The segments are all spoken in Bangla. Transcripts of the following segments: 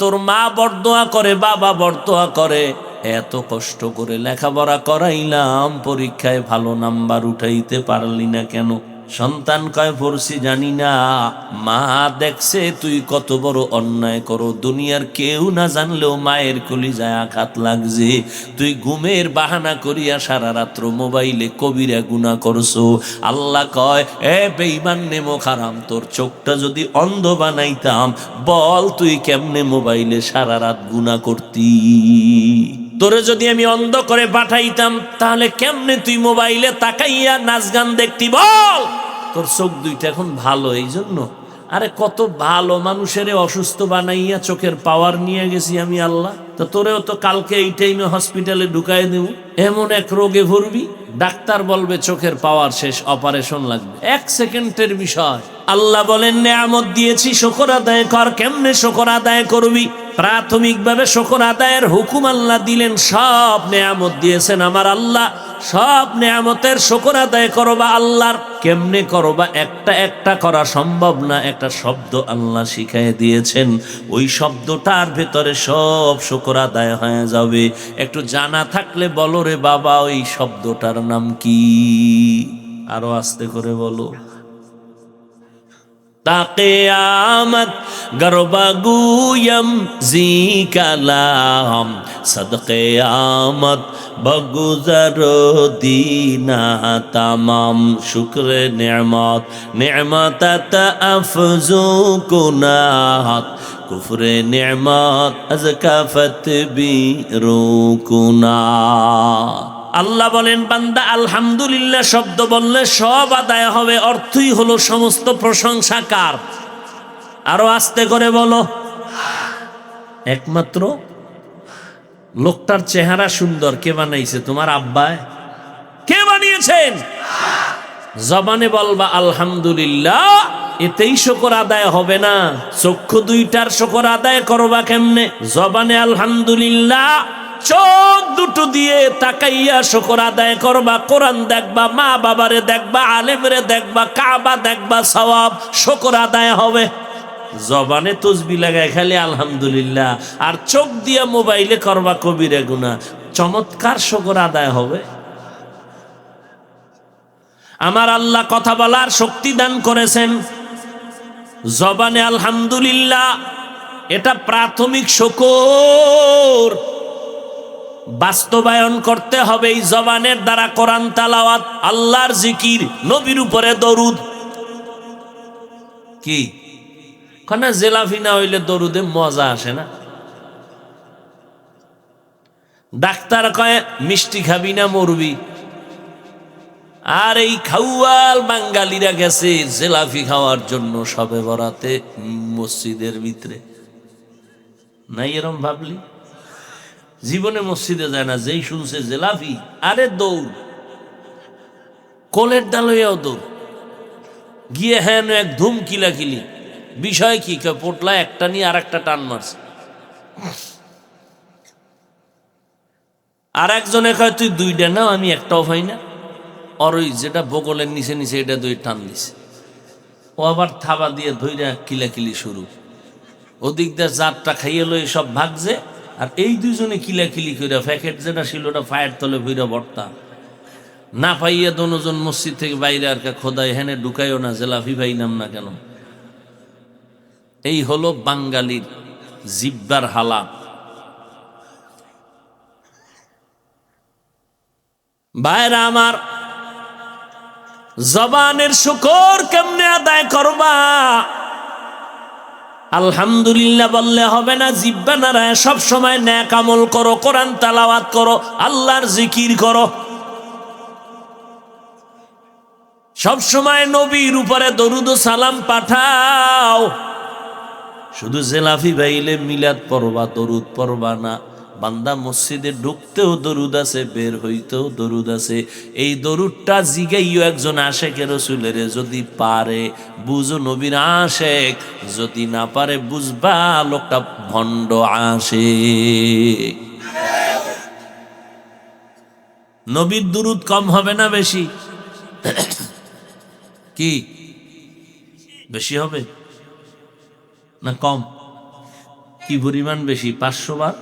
তোর মা বরদোয়া করে, বাবা বরদোয়া করে, এত কষ্ট করে লেখাপড়া করাইলাম, পরীক্ষায় ভালো নাম্বার উঠাইতে পারলি না কেন? সন্তান কয় পড়ছি জানি না, মা দেখছে তুই কত বড় অন্যায় করো, দুনিয়ার কেউ না জানলেও মায়ের কলিজায় আঘাত লাগছে। তুই ঘুমের বাহানা করিয়া সারা রাত্র মোবাইলে কবিরা গুনাহ করছো। আল্লাহ কয়, এ বেঈমান নেমো খারাম, তোর চোখটা যদি অন্ধ বানাইতাম, বল তুই কেমনে মোবাইলে সারা রাত গুনাহ করতি? তোরে যদি আমি অন্ধ করে পাঠাইতাম, তাহলে কেমনে তুই মোবাইলে তাকাইয়া নাচ গান দেখতি? বল। তোর চোখ দুইটা এখন ভালো এই জন্য। আরে কত ভালো মানুষের অসুস্থ বানাইয়া চোখের পাওয়ার নিয়ে গেছি আমি আল্লাহ। তো তোরেও তো কালকে এই টাইমে হসপিটালে ঢুকাই দেব, এমন এক রোগে ভরবি, ডাক্তার বলবে চোখের পাওয়ার শেষ, অপারেশন লাগবে, 1 সেকেন্ডের বিষয়। আল্লাহ বলেন নেয়ামত দিয়েছি, শুকর আদায় কর। কেমনে শুকর আদায় করবি? প্রাথমিকভাবে শুকর আদায়ের হুকুম আল্লাহ দিলেন। সব নেয়ামত দিয়েছেন আমার আল্লাহ, সব নেয়ামতের শুকর আদায় করবা আল্লাহর। কেমনে করবা? একটা একটা করা সম্ভব না, একটা শব্দ আল্লাহ শিখাই দিয়েছেন, ওই শব্দটার ভেতরে সব শুকর আদায় হয়ে যাবে। একটু জানা থাকলে বলো রে বাবা, ওই শব্দটার নাম কি? আরো আস্তে করে বলো। তা কিয়ামত গরবা গুয়ম জি কালাম, সদকিয়ামত বগুজর দিনা তামাম। শুক্রে নেমত নেমতত আফজু কুনাত, কুফরে নেমত আজকাফত বিরুকুনা। আল্লাহ বলেন, বান্দা আলহামদুলিল্লাহ শব্দ বললে সব আদায় হবে। অর্থই হলো সমস্ত প্রশংসা কার? আরো আস্তে করে বলো। একমাত্র লোকটার চেহারা সুন্দর কে বানাইছে? তোমার আব্বায়। কে বানিয়েছেন? জবানে বলবা আলহামদুলিল্লাহ, এতেই শুকর আদায় হবে না। চক্ষু দুইটার শুকর আদায় করবা কেমনে? জবানে আলহামদুলিল্লাহ, চোখ দুটো দিয়ে তাকাইয়া শুকর আদায় করবা। কোরআন দেখবা, মা বাবারে দেখবা, আলেমরে দেখবা, কাবা দেখবা, সওয়াব শুকর আদায় হবে। জবানে তসবি লাগায় খালি আলহামদুলিল্লাহ, আর চোখ দিয়া মোবাইলে করবা কবিরা গুনাহ, চমৎকার শুকর আদায় হবে। আমার আল্লাহ কথা বলার শক্তি দান করেছেন। জবানে আলহামদুলিল্লাহ, এটা প্রাথমিক শুকর। বাস্তবায়ন করতে হবে এই জবানের দ্বারা। কোরআন তেলাওয়াত, আল্লাহর জিকির, নবীর উপরে দরুদ। কি খানা জেলাফি না হইলে দরুদে মজা আসে না। ডাক্তার কয় মিষ্টি খাবি না মরবি, আর এই খাওয়াল বাঙালিরা গেছে জেলাফি খাওয়ার জন্য সবে বরাতে মসজিদের ভিতরে। নাই এরম ভাবলি? জীবনে মসজিদে যায় না, যেই শুনছে জেলাফি, আরে দৌড়, কোলের ডাল হইয়াও দৌড়, গিয়ে হ্যাঁ এক ধুম কিলাকিলি। বিষয় কি? পোটলা একটা নিয়ে আর একটা টান মারছে। আর একজনে কয় তুই দুইটা নাও, আমি একটাও পাই না। আর ওই যেটা বগলের নিচে নিচে এটা দুই টান দিছে, ও আবার থাবা দিয়ে ধইরা কিলাকিলি শুরু। ওদিক দিয়ে জাতটা খাইয়ে লই সব ভাগছে, আর এই দুইজনে কিলাকিলি কইরা প্যাকেট যেটা ছিল ওটা ফায়ের তলে ভইরা ভর্তা। না পাইয়া দনোজন মসজিদ থেকে বাইরে আর খোদাই হেনে ঢুকাইও না, জেলাফি পাইলাম না কেন। এই হলো বাঙালির জিব্বার হালাত। ভাইরা আমার, জবানের শুকর কেমনে আদায় করবা? আলহামদুলিল্লাহ বললে হবে না, জিব্বা নাড়ায় সব সময় নেক আমল করো, কোরআন তেলাওয়াত করো, আল্লাহর জিকির করো, সব সময় নবীর উপরে দরুদ ও সালাম পাঠাও। শুধু জেলাফি বাইলে মিলাদ পড়বা, দরুদ পড়বা না। বান্দা মসজিদে ঢুকতেও দরুদ আছে, বের হইতেও দরুদ আছে। এই দরুদটা জিগাইও একজন আশেকে রসুলের, যদি পারে বুঝো নবীর আশেক, যদি না পারে বুঝবা লোকটা ভণ্ড আশেক। নবীর দরুদ কম হবে না বেশি? কি বেশি হবে না কম? কি পরিমাণ বেশি? 500 বার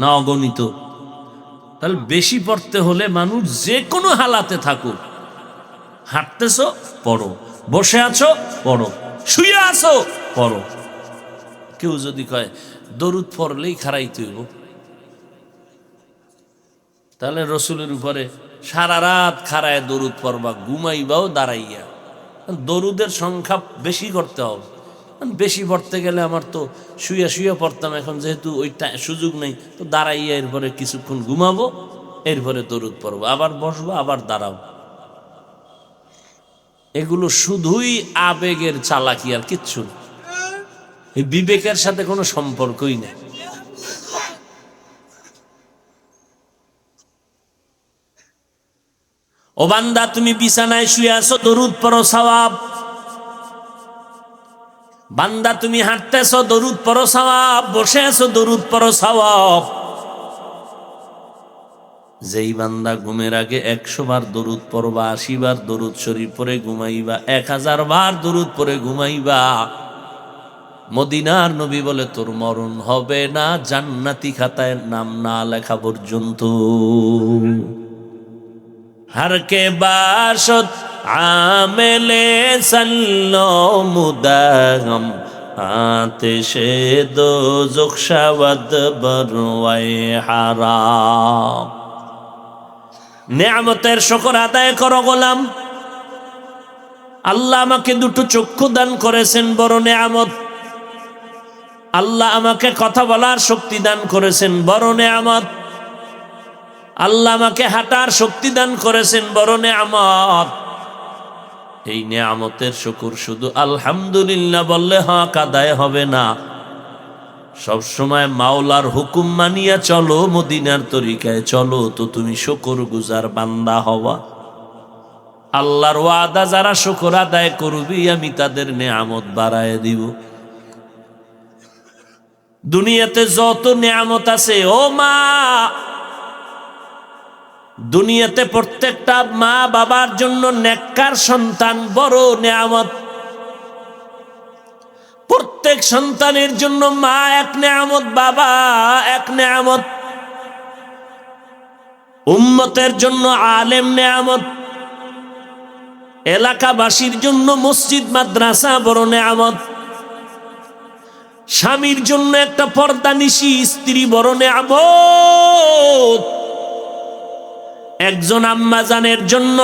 না অগণিত? তাহলে বেশি পড়তে হলে মানুষ যে কোনো হালাতে থাকুক, হাঁটতেছো পড়ো, বসে আছো পড়ো, শুয়ে আছো পড়ো। কেউ যদি কয় দরুদ পড়লেই খারাইতে হইব, তাহলে রসুলের উপরে সারা রাত খাড়ায় দরুদ পড়বা, ঘুমাইবাও দাঁড়াইয়া। দরুদের সংখ্যা বেশি করতে হবে। বেশি পড়তে গেলে আমার তো শুয়ে শুয়ে পড়তাম, এখন যেহেতু ওইটা সুযোগ নেই, তো দাঁড়াইয়া এরপরে কিছুক্ষণ ঘুমাবো, এরপরে দরুদ পড়বো, আবার বসবো, আবার দাঁড়াবো। এগুলো শুধুই আবেগের চালাকি, আর কিচ্ছু না। এই বিবেকের সাথে কোনো সম্পর্কই নেই। ও বান্দা, তুমি বিছানায় শুয়ে আছো, দরুদ পড়ো, সওয়াব। বান্দা, তুমি হাঁটতেছো, দরুদ পড়ো, সওয়াব। বসে আছো, দরুদ পড়ো, সওয়াব। যেই বান্দা ঘুমের আগে 100 বার দরুদ পড়বা, 80 বার দরুদ শরীফ পড়ে ঘুমাইবা, 1000 বার দরুদ পড়ে ঘুমাইবা, মদিনার নবী বলে তোর মরণ হবে না জান্নাতি খাতায় নাম না লেখা পর্যন্ত। हर के बाशत आमेले सल्लो मुदागम आतिशे दोज़ख शवद बरवाए हाराम। नेमतेर शुक्र आदाय करो गोलाम। আল্লাহ আমাকে দুটো চক্ষু দান করেছেন, বড় নেয়ামত। আল্লাহ আমাকে কথা বলার শক্তি দান করেছেন, বড় নেয়ামত। আল্লাহ আমাকে হাঁটার শক্তি দান করেছেন, বড় নেয়ামত। এই নেয়ামতের শুকর শুধু আলহামদুলিল্লাহ বললে হক আদায় হবে না। সব সময় মাওলার হুকুম মানিয়া চলো, মদিনার তরিকায় চলো, তো তুমি শুকর গুজার বান্দা হওয়া। আল্লাহর ওয়াদা, যারা শুকর আদায় করবি আমি তাদের নেয়ামত বাড়ায় দিব। দুনিয়াতে যত নেয়ামত আছে, ও মা, দুনিয়াতে প্রত্যেকটা মা বাবার জন্য নেককার সন্তান বড় নেয়ামত। প্রত্যেক সন্তানের জন্য মা এক নেয়ামত, বাবা এক নেয়ামত। উম্মতের জন্য আলেম নেয়ামত, এলাকাবাসীর জন্য মসজিদ মাদ্রাসা বড় নেয়ামত, স্বামীর জন্য একটা পর্দানিশী স্ত্রী বড় নেয়ামত, একজন আম্মাজানের জন্য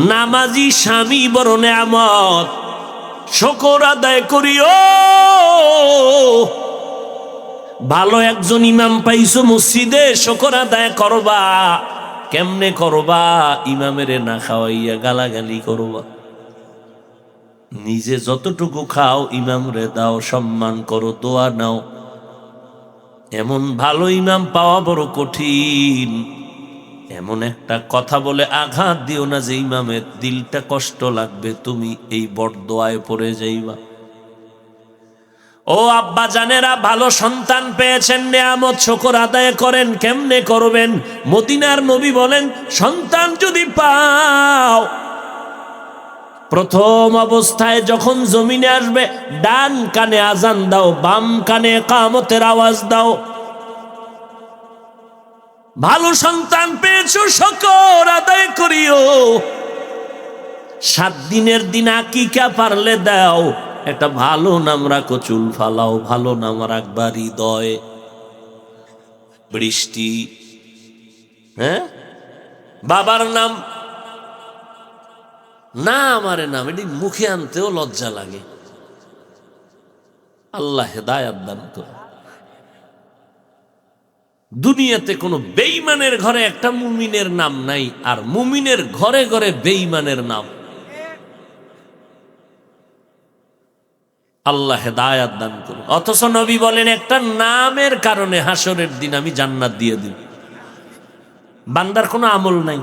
নামাজি স্বামী বড় নেয়ামত। শুকর আদায় করিও। ভালো একজন ইমাম পাইছো মসজিদে, শুকর আদায় করবা। কেমনে করবা? ইমামের না খাওয়াইয়া গালাগালি করবা। নিজে যতটুকু খাও ইমামরে দাও, সম্মান করো, দোয়া নাও। এমন ভালো ইমাম পাওয়া বড় কঠিন। এমন একটা কথা বলে আঘাত দিও না যে ইমামের দিলটা কষ্ট লাগবে, তুমি এই বরদোয়ায় পড়ে যাইবা। ও আব্বা জানেরা, ভালো সন্তান পেয়েছেন, নেয়ামত শুকর আদায় করেন। কেমনে করবেন? মদিনার নবী বলেন, সন্তান যদি পাও, প্রথম অবস্থায় যখন জমিনে আসবে, ডান কানে আজান দাও, বাম কানে ইকামতের আওয়াজ দাও। ভালো সন্তান পেয়েছো, শুকর আদায় করিও। 7 দিনের দিন আকিকা পারলে দাও। একটা ভালো নাম রাখো, চুল ফালাও, ভালো নাম রাখবা হৃদয়। বৃষ্টি, হ্যাঁ, বাবার নাম না, আমারে নাম, এটি মুখে আনতেও লজ্জা লাগে। আল্লাহ হেদায়াত দান করুন। দুনিয়াতে কোনো বেঈমানের ঘরে একটা মুমিনের নাম নাই, আর মুমিনের ঘরে ঘরে বেঈমানের নাম। আল্লাহ হেদায়াত দান করুন। অথচ নবী বলেন, একটা নামের কারণে হাসরের দিন আমি জান্নাত দিয়ে দিব। বান্দার কোনো আমল নাই,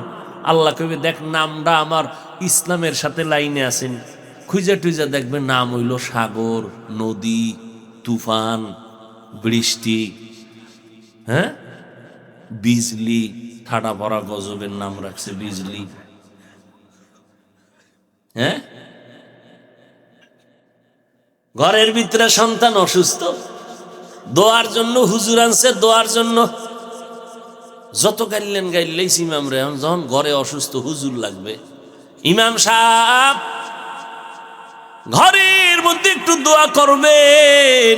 আল্লাহ কইবে, দেখ নামটা আমার ইসলামের সাথে লাইনে আছেন। খুঁজে টুইজা দেখবে নাম হইল সাগর, নদী, তুফান, বৃষ্টি, হ্যাঁ, বিজলি। ঠাডা ভরা গজবের নাম রাখছে বিজলি। হ্যাঁ, ঘরের ভিতরে সন্তান অসুস্থ, দোয়ার জন্য হুজুর আনছে, দোয়ার জন্য যত গাইলেন গাইলেই ইমাম রে। যখন ঘরে অসুস্থ হুজুর লাগবে, ইমাম সাহেব ঘরের মধ্যে একটু দোয়া করবেন,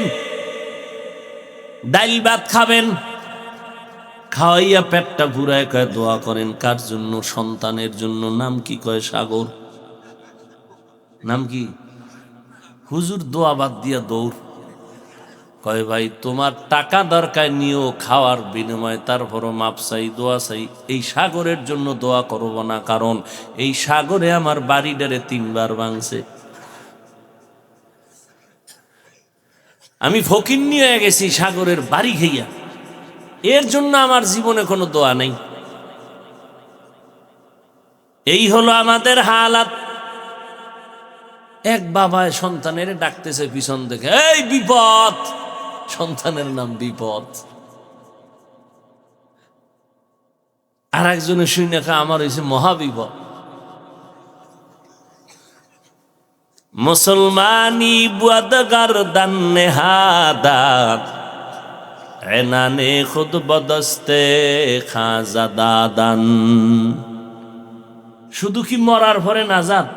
ডাইল ভাত খাবেন, খাওয়াইয়া পেটটা পুরায় কয় দোয়া করেন। কার জন্য? সন্তানের জন্য। নাম কি? কয় সাগর। নাম কি? হুজুর দোয়া বাদ দিয়া দৌড়। কয় ভাই তোমার টাকা দরকার নিও খাওয়ার বিনিময়ে, তারপরও মাপ চাই, দোয়া চাই। এই সাগরের জন্য দোয়া করব না, কারণ এই সাগরে আমার বাড়িটারে 3 বার ভাঙছে। আমি ফকির নিয়ে গেছি সাগরের বাড়ি খেইয়া, এর জন্য আমার জীবনে কোনো দোয়া নেই। এই হলো আমাদের হালাত। এক বাবায় সন্তানের ডাকতেছে পিছন থেকে, এই বিপদ। সন্তানের নাম বিপদ। আর একজনের শুনে আমার হয়েছে মহাবিপদ। মুসলমানি বুয়াদগার দান নেহাদাত এনানে খুদ বদস্তে খাজা দাদান। শুধু কি মরার পরে নাজাত?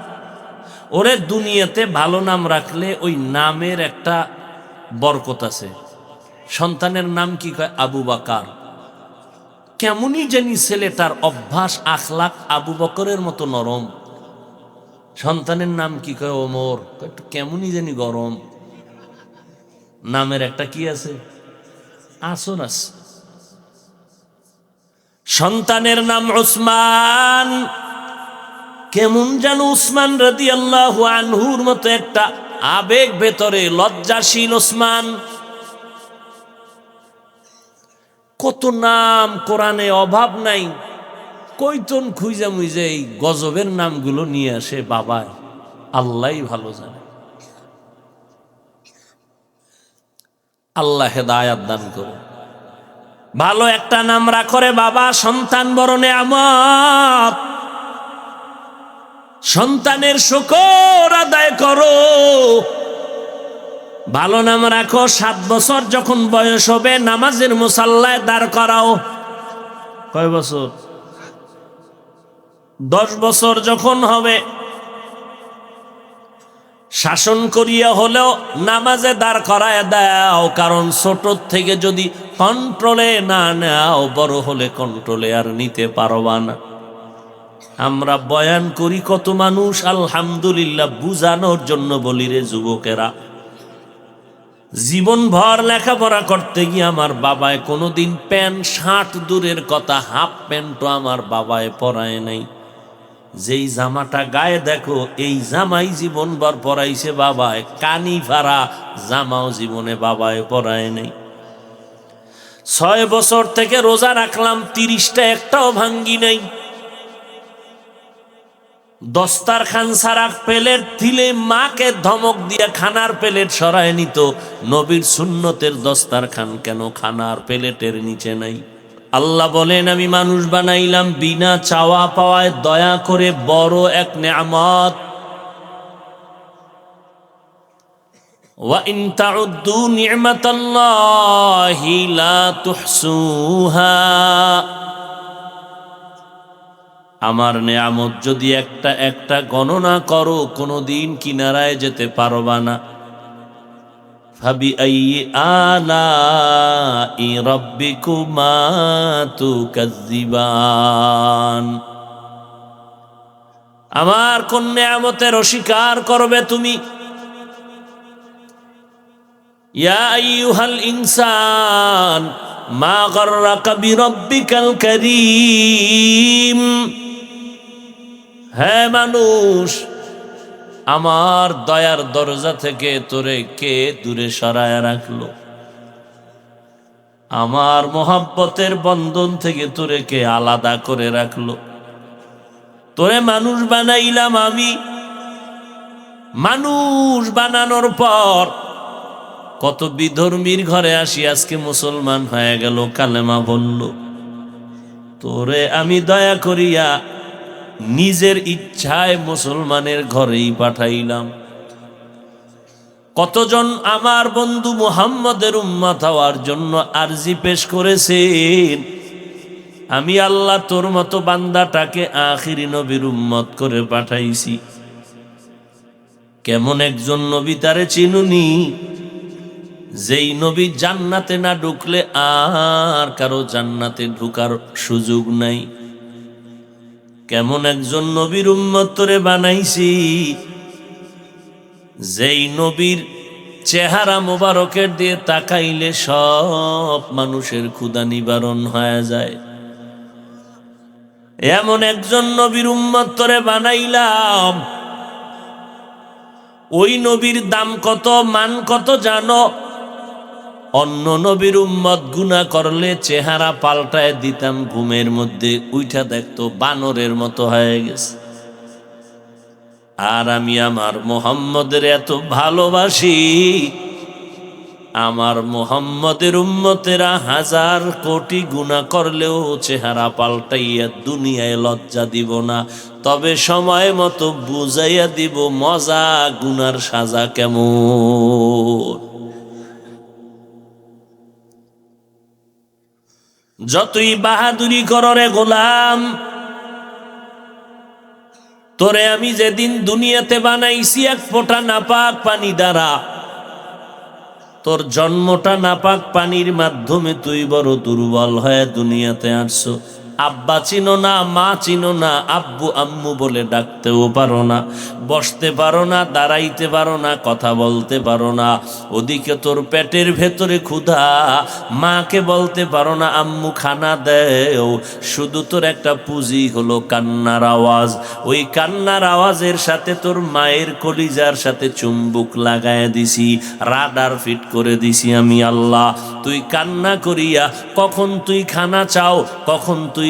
ওরে দুনিয়াতে ভালো নাম রাখলে ওই নামের একটা বরকত আছে। সন্তানের নাম কি? কয় আবু বকর। কেমনই জানি ছেলেটার অভ্যাস আখলাক আবু বকরের মতো নরম। সন্তানের নাম কি? কয় ওমর। একটু কেমনই জানি গরম। নামের একটা কি আছে? আসর আছে। সন্তানের নাম উসমান। কেমন যেন উসমান রাদিয়াল্লাহু আনহুর মতো একটা আবেগ ভেতরে, লজ্জাশীল উসমান। কত নাম কোরআনে, অভাব নাই। কইতন খুঁজা মুইজে এই গজবের নামগুলো নিয়ে আসে বাবায়, আল্লাহই ভালো জানে। আল্লাহ হেদায়াত দান করে। ভালো একটা নাম রাখো রে বাবা। সন্তান বড় নেয়ামত। সন্তানের শুকর আদায় করো, ভালো নাম রাখো। 7 বছর যখন বয়স হবে নামাজের মুসাল্লায় দাঁড় করাও। কয় বছর? 10 বছর যখন হবে শাসন করিয়া হলেও নামাজে দাঁড় করায় দাও, কারণ ছোট থেকে যদি কন্ট্রোলে না নাও, বড় হলে কন্ট্রোলে আর নিতে পারবা না। আমরা বয়ান করি কত মানুষ আলহামদুলিল্লাহ বুঝানোর জন্য বলি রে যুবকেরা, জীবন ভর লেখাপড়া করতে গিয়ে আমার বাবায় কোনোদিন প্যান্ট শার্ট দূরের কথা, হাফ প্যান্টও আমার বাবায় পরায় নাই। যেই জামাটা গায়ে দেখো এই জামাই জীবন ভর পরাইছে বাবায়। কানি ফাড়া জামাও জীবনে বাবায় পরায় নাই। 6 বছর থেকে রোজা রাখলাম, 30টা একটাও ভাঙ্গি নাই। দস্তারখান সারা প্লেট দিলে মাকে ধমক দিয়ে খানার প্লেট সরায় নিত। নবীর সুন্নতের দস্তারখান কেন খানার প্লেটের নিচে নাই? আল্লাহ বলেন আমি মানুষ বানাইলাম বিনা চাওয়া পাওয়ায়, দয়া করে বড় এক নেয়ামত। ওয়া ইন তাউদ্দু নি'মাতাল্লাহি লা তুহসুহা। আমার নেয়ামত যদি একটা একটা গণনা করো কোনোদিন কিনারায় যেতে পারবা না। ফাবিআইয়ি আলাই রাব্বিকুমা তুকাজ্জিবান। আমার কোন নেয়ামতের অস্বীকার করবে তুমি? ইয়া আইয়ুহাল ইনসান মা গাররাকা বিরাব্বিকাল কারীম। হে মানুষ, আমার দয়ার দরজা থেকে তোরে কে দূরে সরায় রাখলো? আমার মোহাব্বতের বন্ধন থেকে তোরে কে আলাদা করে রাখলো? তোরে মানুষ বানাইলাম আমি। মানুষ বানানোর পর কত বিধর্মীর ঘরে আসি, আজকে মুসলমান হয়ে গেল, কালেমা বলল। তোরে আমি দয়া করিয়া নিজের ইচ্ছায় মুসলমানের ঘরেই পাঠাইলাম। কতজন আমার বন্ধু মুহাম্মদের উম্মত হওয়ার জন্য আরজি পেশ করেছেন। আমি আল্লাহ তোর মতো বান্দাটাকে আখিরি নবীর উম্মত করে পাঠাইছি। কেমন একজন নবী তারে চিনুনি, যেই নবী জান্নাতে না ঢুকলে আর কারো জান্নাতে ঢুকার সুযোগ নাই। কেমন একজন নবীর উম্মত তোরে বানাইছি, যেই নবীর চেহারা মোবারকের দিয়ে তাকাইলে সব মানুষের ক্ষুধা নিবারণ হয়ে যায়। এমন একজন নবীর উম্মত তোরে বানাইলাম। ওই নবীর দাম কত, মান কত জানো? অন্য নবীর উম্মত গুনাহ করলে চেহারা পাল্টায় দিতাম, ঘুমের মধ্যে উইঠা দেখতো বানরের মতো হয়ে গেছে। আর আমি আমার মুহাম্মদের এত ভালোবাসি, আমার মুহাম্মদের উম্মতেরা হাজার কোটি গুনাহ করলেও চেহারা পাল্টাইয়া দুনিয়ায় লজ্জা দিব না, তবে সময় মতো বুঝাইয়া দিব মজা গুনার সাজা কেমন। যতই বাহাদুরি করো রে গোলাম, তোরে আমি যেদিন দুনিয়াতে বানাইছি এক ফোঁটা নাপাক পানি দ্বারা, তোর জন্মটা নাপাক পানির মাধ্যমে তুই বড় দুর্বল হয়ে দুনিয়াতে আসছো। আব্বা চিনো না, মা চিনো না, আব্বু আম্মু বলে ডাকতেও পারো না, বসতে পারো না, দাঁড়াইতে পারো না, কথা বলতে পারো না। ওদিকে তোর পেটের ভেতরে ক্ষুধা, মাকে বলতে পারো না আম্মু খানা দেও। শুধু তোর একটা পুঁজি হলো কান্নার আওয়াজ। ওই কান্নার আওয়াজের সাথে তোর মায়ের কলিজার সাথে চুম্বুক লাগায় দিছি, রাডার ফিট করে দিছি আমি আল্লাহ। তুই কান্না করিয়া কখন তুই খানা চাও, কখন তুই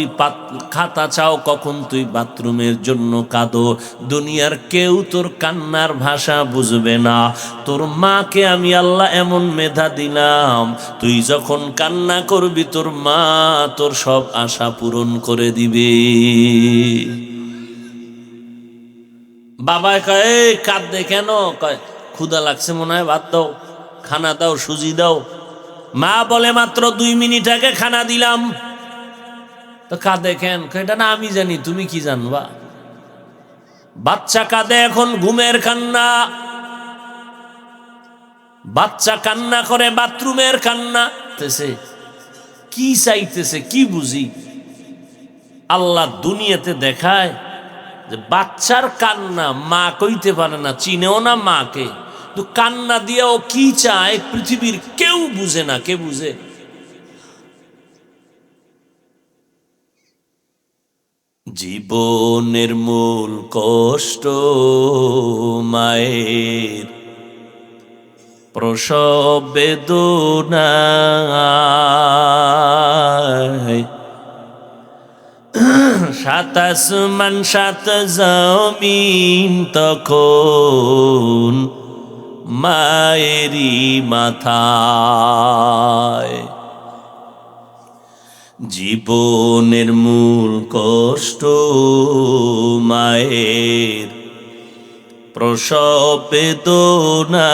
খাতা চাও, কখন তুই বাথরুমের জন্য কাঁদো। দুনিয়ার কেউ তোর কান্নার ভাষা বুঝবে না। তোর মাকে আমি আল্লাহ এমন মেধা দিলাম, তুই যখন কান্না করবি তোর মা তোর সব আশা পূরণ করে দিবে। বাবা কয় কাঁদে কেন? কয় ক্ষুধা লাগছে মনে হয়, ভাত দাও, খানা দাও, সুজি দাও। মা বলে মাত্র 2 মিনিট আগে খানা দিলাম। তো কাঁদে কেন? এটা না আমি জানি, তুমি কি জানবা? বাচ্চা কাঁদে এখন ঘুমের কান্না, বাচ্চা কান্না করে বাথরুমের কান্না। কি চাইতেছে কি বুঝি? আল্লাহ দুনিয়াতে দেখায় যে বাচ্চার কান্না মা কইতে পারে না, চিনেও না মাকে, তো কান্না দিয়েও কি চায় পৃথিবীর কেউ বুঝে না। কে বুঝে? জীবনের মূল কষ্ট মায়ের প্রসব বেদনায়, 7 আসমান 7 জমিন তখন মায়েরই মাথায়। জীবনের মূল কষ্ট মায়ের প্রসব বেদনায়,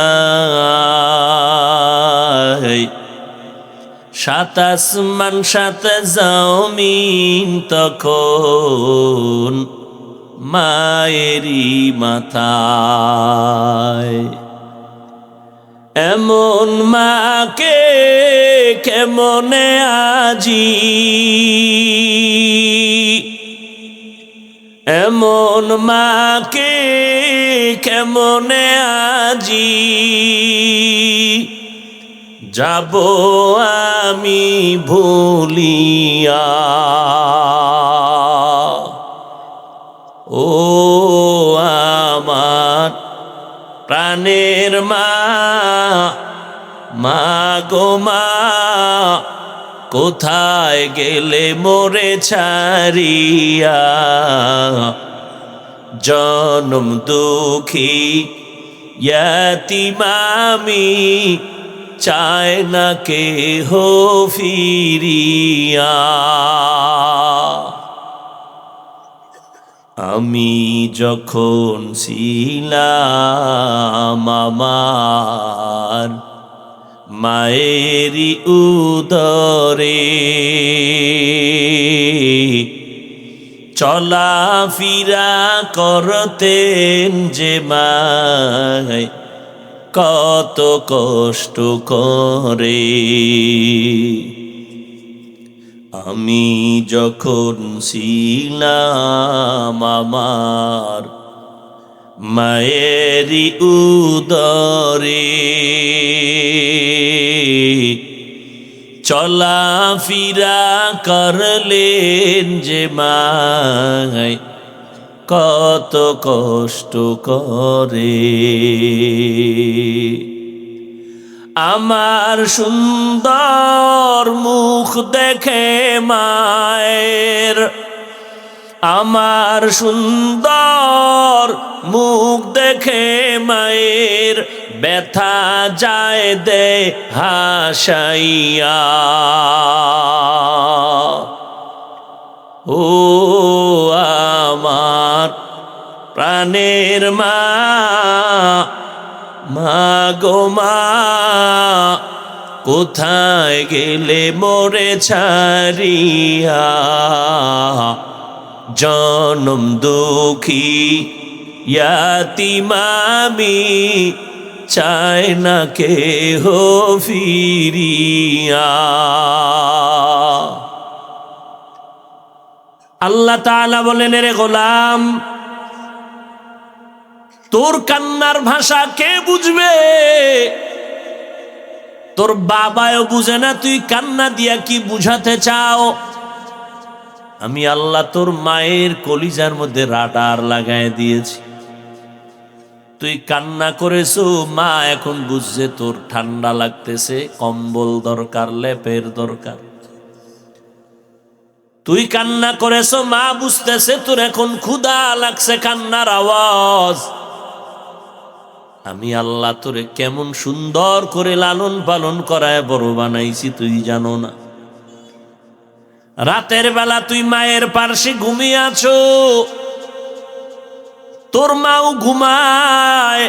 7 আসমান 7 জমিন তখন মায়েরই মাথায়। এমন মাকে কেমনে আজি, এমন মাকে কেমনে আজি যাব আমি ভুলিয়া। ও আমার প্রাণের মা, মা গো মা, কোথায় গেলে মোরে ছাড়িয়া? জনম দুঃখী ইয়াতীম আমি, চায় না কেহ ফিরিয়া। আমি যখন ছিলাম আমার মায়েরই উদরে, চলাফেরা করতেন যে মায় কত কষ্ট করে। আমি যখন ছিলাম আমার মায়েরই উদরে, চলাফেরা করলেন যে মায় কত কষ্ট করে। আমার সুন্দর মুখ দেখে মায়ের, আমার সুন্দর মুখ দেখে মায়ের ব্যথা যায় দে হাসাইয়া। ও আমার প্রাণের মা, মা গো মা, কোথায় গেলে মোরে ছাড়িয়া? জনম দুঃখী ইয়াতীম আমি, চায় না কেহ ফিরিয়া। আল্লাহ তাআলা বলেন, রে গোলাম, তোর কান্নার ভাষা কে বুঝবে? তোর বাবাও বুঝে না তুই কান্না দিয়া কি বুঝাতে চাও। আমি আল্লাহ তোর মায়ের কলিজার মধ্যে রাডার লাগায় দিয়েছি। তুই কান্না করেছো, মা এখন বুঝছে তোর ঠান্ডা লাগতেছে, কম্বল দরকার, লেপের দরকার। তুই কান্না করেছো, মা বুঝতেছে তোর এখন ক্ষুধা লাগছে, কান্নার আওয়াজ। আমি আল্লাহ তোরে কেমন সুন্দর করে লালন পালন করায় বড় বানাইছি তুই জানো না। রাতের বেলা তুই মায়ের পার্শ্বে ঘুমিয়ে আছো, তোর মাও ঘুমায়।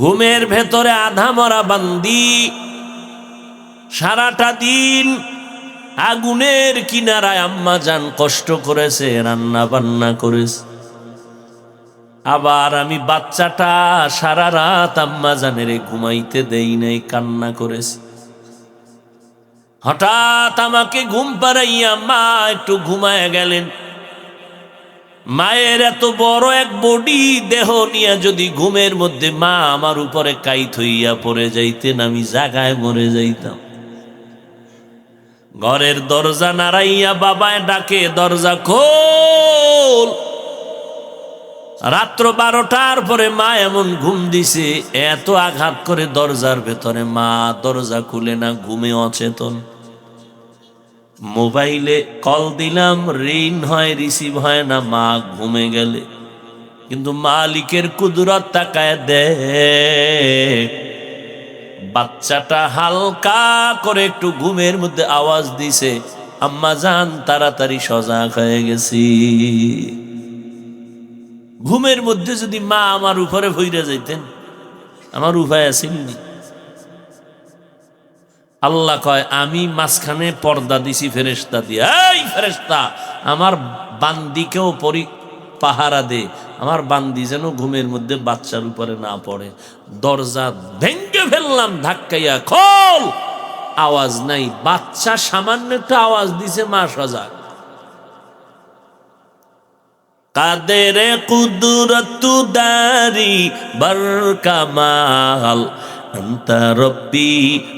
ঘুমের ভেতরে আধা মরা বান্দি সারাটা দিন আগুনের কিনারায় আম্মা জান কষ্ট করেছে, রান্না বান্না করেছে। আবার আমি বাচ্চাটা সারা রাত আম্মা জানের ঘুমাইতে দেই নাই, কান্না করেছে। হঠাৎ আমাকে ঘুম পাড়াইয়া মা একটু ঘুমায় গেলেন। মায়ের এত বড় এক বডি দেহ নিয়ে যদি ঘুমের মধ্যে মা আমার উপরে কাইত হইয়া পড়ে যাইতেন, আমি জাগায় মরে যাইতাম। ঘরের দরজা নাড়াইয়া বাবায় ডাকে, দরজা খোল। রাত্র 12টার পরে মা এমন ঘুম দিছে, এত আঘাত করে দরজার ভেতরে, মা দরজা খুলে না, ঘুমে অচেতন। মোবাইলে কল দিলাম, রিং হয়, রিসিভ হয় না, মা ঘুমে গেলে। কিন্তু মালিকের কুদরত তাকায় দে, বাচ্চাটা হালকা করে একটু ঘুমের মধ্যে আওয়াজ দিছে, আম্মা জান তাড়াতাড়ি সজাগ হয়ে গেছি। ঘুমের মধ্যে যদি মা আমার উপরে ভইরা যাইতেন, আমার উপায় আসেননি। আল্লাহ কয়, আমি মাঝখানে পর্দা দিছি ফেরেশতা দিয়া। এই ফেরেশতা, আমার বান্দিকেও পাহারা দে, আমার বান্দি যেন ঘুমের মধ্যে বাচ্চার উপরে না পড়ে। দরজা ভেঙ্গে ফেললাম ধাক্কাইয়া, খোল। আওয়াজ নাই, বাচ্চা সামান্য একটা আওয়াজ দিছে, মা সজাগ। কাদের কুদরত দারি বরকামাল, আন্তা রব্বি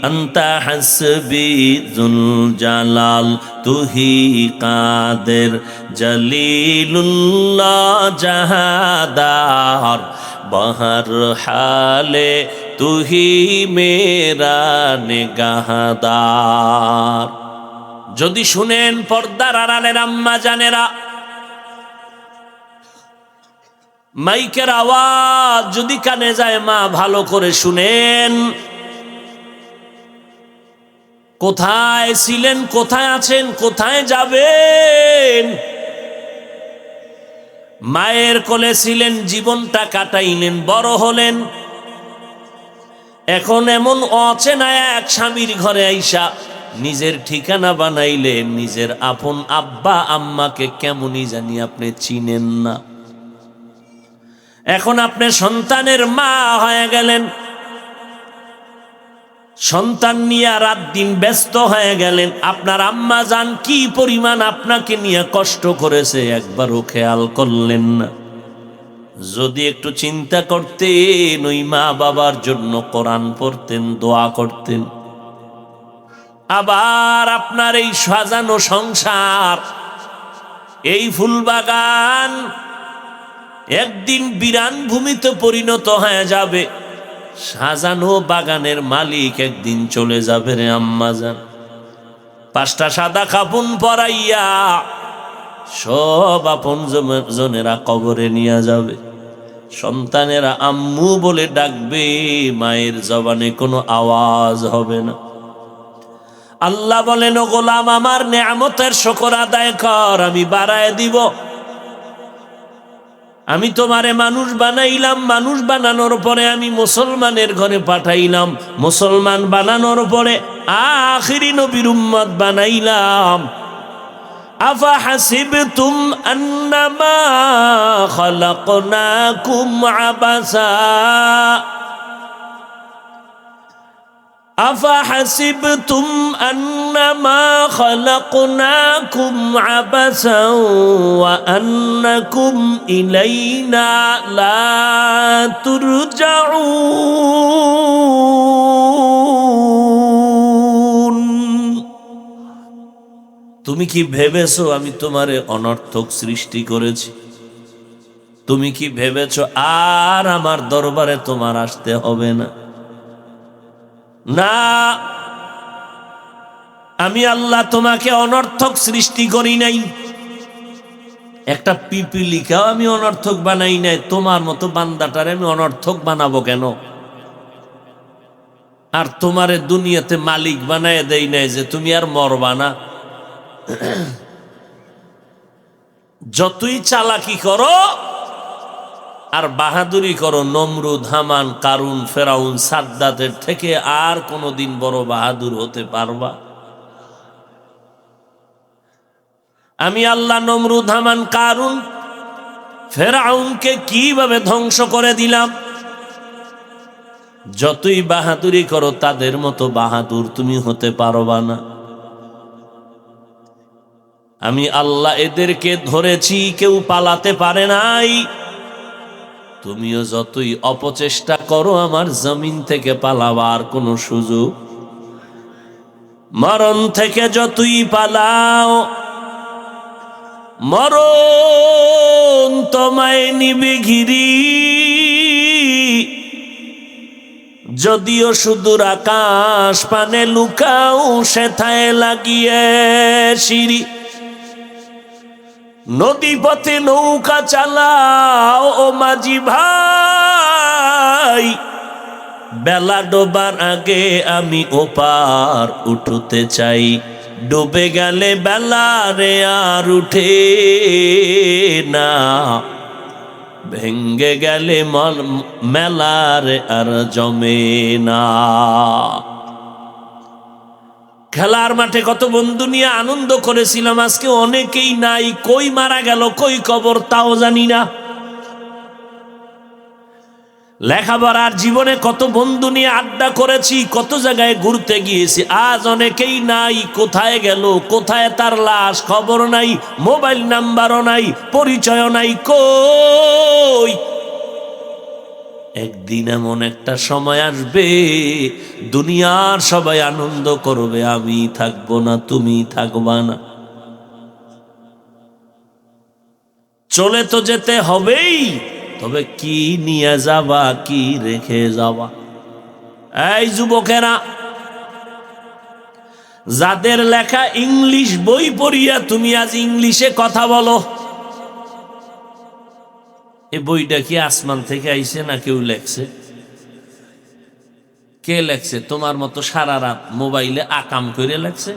আন্তা হাসবি যুল জালাল, তুহি কাদের জলিলুল্লাহ জাহাদার, বহর হালে তুহি মেরা নিগাহদার। যদি শুনেন পর্দার আড়ালের আম্মা জানেরা, মাইকের আওয়াজ যদি কানে যায়, মা ভালো করে শুনেন। কোথায় ছিলেন, কোথায় আছেন, কোথায় যাবেন, মায়ের কোলে ছিলেন, জীবনটা কাটাইলেন, বড় হলেন। এখন এমন অচেনা এক স্বামীর ঘরে আইসা নিজের ঠিকানা বানাইলেন। নিজের আপন আব্বা আম্মাকে কেমনই জানি আপনি চিনেন না। এখন আপনি সন্তানের মা হয়ে গেলেন, সন্তান নিয়ে রাত দিন ব্যস্ত হয়ে গেলেন। আপনার আম্মা জান কি পরিমাণ আপনাকে নিয়ে কষ্ট করেছে একবারও খেয়াল করলেন না। যদি একটু চিন্তা করতেন, ওই মা বাবার জন্য কোরআন পড়তেন, দোয়া করতেন। আবার আপনার এই সাজানো সংসার, এই ফুলবাগান একদিন বিরান ভূমিতে পরিণত হয়ে যাবে। সাজানো বাগানের মালিক একদিন চলে যাবে রে আম্মাজান। 5টা সাদা কাফন পরাইয়া সব আপন জনেরা কবরে নিয়ে যাবে। সন্তানেরা আম্মু বলে ডাকবে, মায়ের জবানে কোনো আওয়াজ হবে না। আল্লাহ বলেন, ও গোলাম আমার, নেয়ামতের শুকর আদায় কর, আমি বাড়ায় দিব। আমি তোমারে মানুষ বানাইলাম, মানুষ বানানোর পরে আমি মুসলমানের ঘরে পাঠাইলাম, মুসলমান বানানোর পরে আখিরি নবীর উম্মত বানাইলাম। আফা হাসিবতুম আন্নামা খালাকনাকুম আবাসা أفحسبتم أنما خلقناكم عبثا وأنكم إلينا لا ترجعون। তুমি কি ভেবেছো আমি তোমারে অনর্থক সৃষ্টি করেছি? তুমি কি ভেবেছো আর আমার দরবারে তোমার আসতে হবে না? না, আমি আল্লাহ তোমাকে অনর্থক সৃষ্টি করি নাই। একটা পিপিলিকাও আমি অনর্থক বানাই নাই। তোমার মতো বান্দাটারে আমি অনর্থক বানাবো কেন? আর তোমারে দুনিয়াতে মালিক বানায় দেই নাই যে তুমি আর মরবা না। যতই চালাকি করো আর বাহাদুরি করো, নমরুদ, হামান, কারুন, ফেরাউন, সাদ্দাতের থেকে আর কোনোদিন বড় বাহাদুর হতে পারবা? আমি আল্লাহ নমরুদ, হামান, কারুন, ফেরাউনকে কিভাবে ধ্বংস করে দিলাম। যতই বাহাদুরি করো তাদের মতো বাহাদুর তুমি হতে পারবা না। আমি আল্লাহ এদেরকে ধরেছি, কেউ পালাতে পারে নাই। তুমিও যতই অপচেষ্টা করো আমার জমিন থেকে পালাবার কোনো সুযোগ, মরণ থেকে যতই পালাও মরণ তোমায় নিবে ঘিরি। যদিও সুদূর আকাশ পানে লুকাও, সেথায় লাগিয়ে সিঁড়ি। নদী পথে নৌকা চালাও ও মাঝি ভাই, বেলা ডোবার আগে আমি ওপার উঠতে চাই। ডুবে গেলে বেলা রে আর উঠে না, ভেঙ্গে গেলে মেলার আর জমে না। খেলার মাঠে কত বন্ধু নিয়ে আনন্দ করেছিলাম, আজকে অনেকেই নাই। কই মারা গেল, কই কবর তাও জানি না। লেখাপড়ার জীবনে কত বন্ধু নিয়ে আড্ডা করেছি, কত জায়গায় ঘুরতে গিয়েছি, আজ অনেকেই নাই। কোথায় গেল, কোথায় তার লাশ, খবর নাই, মোবাইল নাম্বারও নাই, পরিচয় নাই। কই? একদিন এমন একটা সময় আসবে, দুনিয়ার সবাই আনন্দ করবে, আমি থাকবো না, তুমি থাকবা না। চলে তো যেতে হবেই, তবে কি নিয়ে যাবা, কি রেখে যাবা? এই যুবকেরা, যাদের লেখা ইংলিশ বই পড়িয়া তুমি আজ ইংলিশে কথা বলো, এই বইটা কি আসমান থেকে আইছে না কেউ লেখছে? কে লেখছে? তোমার মতো সারা রাত মোবাইলে আকাম করে লেখছে?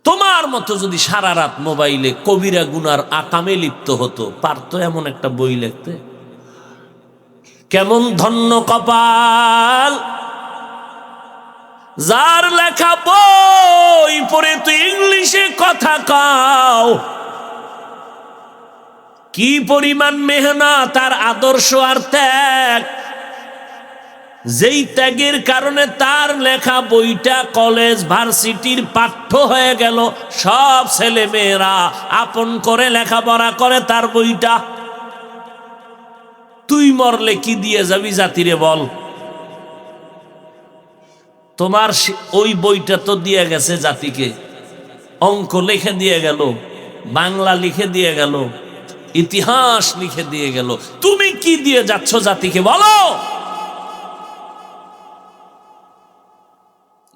তোমার মতো যদি সারা রাত মোবাইলে কবিরা গুনার আকামে লিপ্ত হতো, পারতো এমন একটা বই লিখতে? কেমন ধন্য কপাল যার লেখা বই পড়ে তুই ইংলিশে কথা কাও। কি পরিমাণ মেহনত আর আদর্শ আর ত্যাগ, যেই ত্যাগের কারণে তার লেখা বইটা কলেজ ভার্সিটির পাঠ্য হয়ে গেল। সব ছেলে মেয়েরা আপন করে লেখাপড়া করে তার বইটা। তুই মরলে কি দিয়ে যাবি জাতিরে বল? তোমার ওই বইটা তো দিয়ে গেছে জাতিকে, অঙ্ক লিখে দিয়ে গেল, বাংলা লিখে দিয়ে গেল, ইতিহাস লিখে দিয়ে গেল। তুমি কি দিয়ে যাচ্ছ জাতিকে বলো?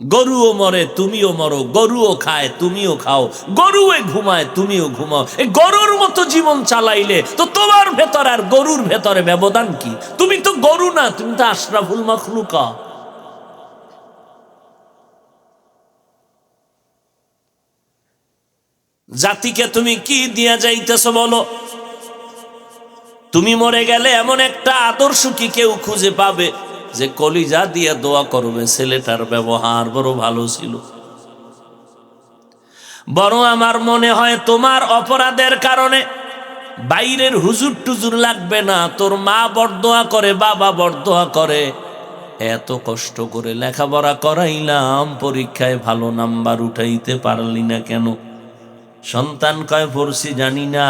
গরুও মরে তুমিও মরো, গরুও খায় তুমিও খাও, গরুয়ে ঘুমায় তুমিও ঘুমাও। এই গরুর মতো জীবন চালাইলে তো তোমার ভেতর আর গরুর ভেতরে ব্যবধান কি? তুমি তো গরু না, তুমি তো আশরাফুল মাখলুকা। জাতিকে তুমি কি দিয়া যাইতেছ বলো? তুমি মরে গেলে এমন একটা আদর্শ কি কেউ খুঁজে পাবে যে কলিজা দিয়ে দোয়া করবে ছেলেটার ব্যবহার বড় ভালো ছিল? বড় আমার মনে হয় তোমার অপরাধের কারণে বাইরের হুজুর টুজুর লাগবে না, তোর মা বরদোয়া করে, বাবা বরদোয়া করে। এত কষ্ট করে লেখাপড়া করাইলাম, পরীক্ষায় ভালো নাম্বার উঠাইতে পারলি না কেন? সন্তান কয় পড়ছি জানি না,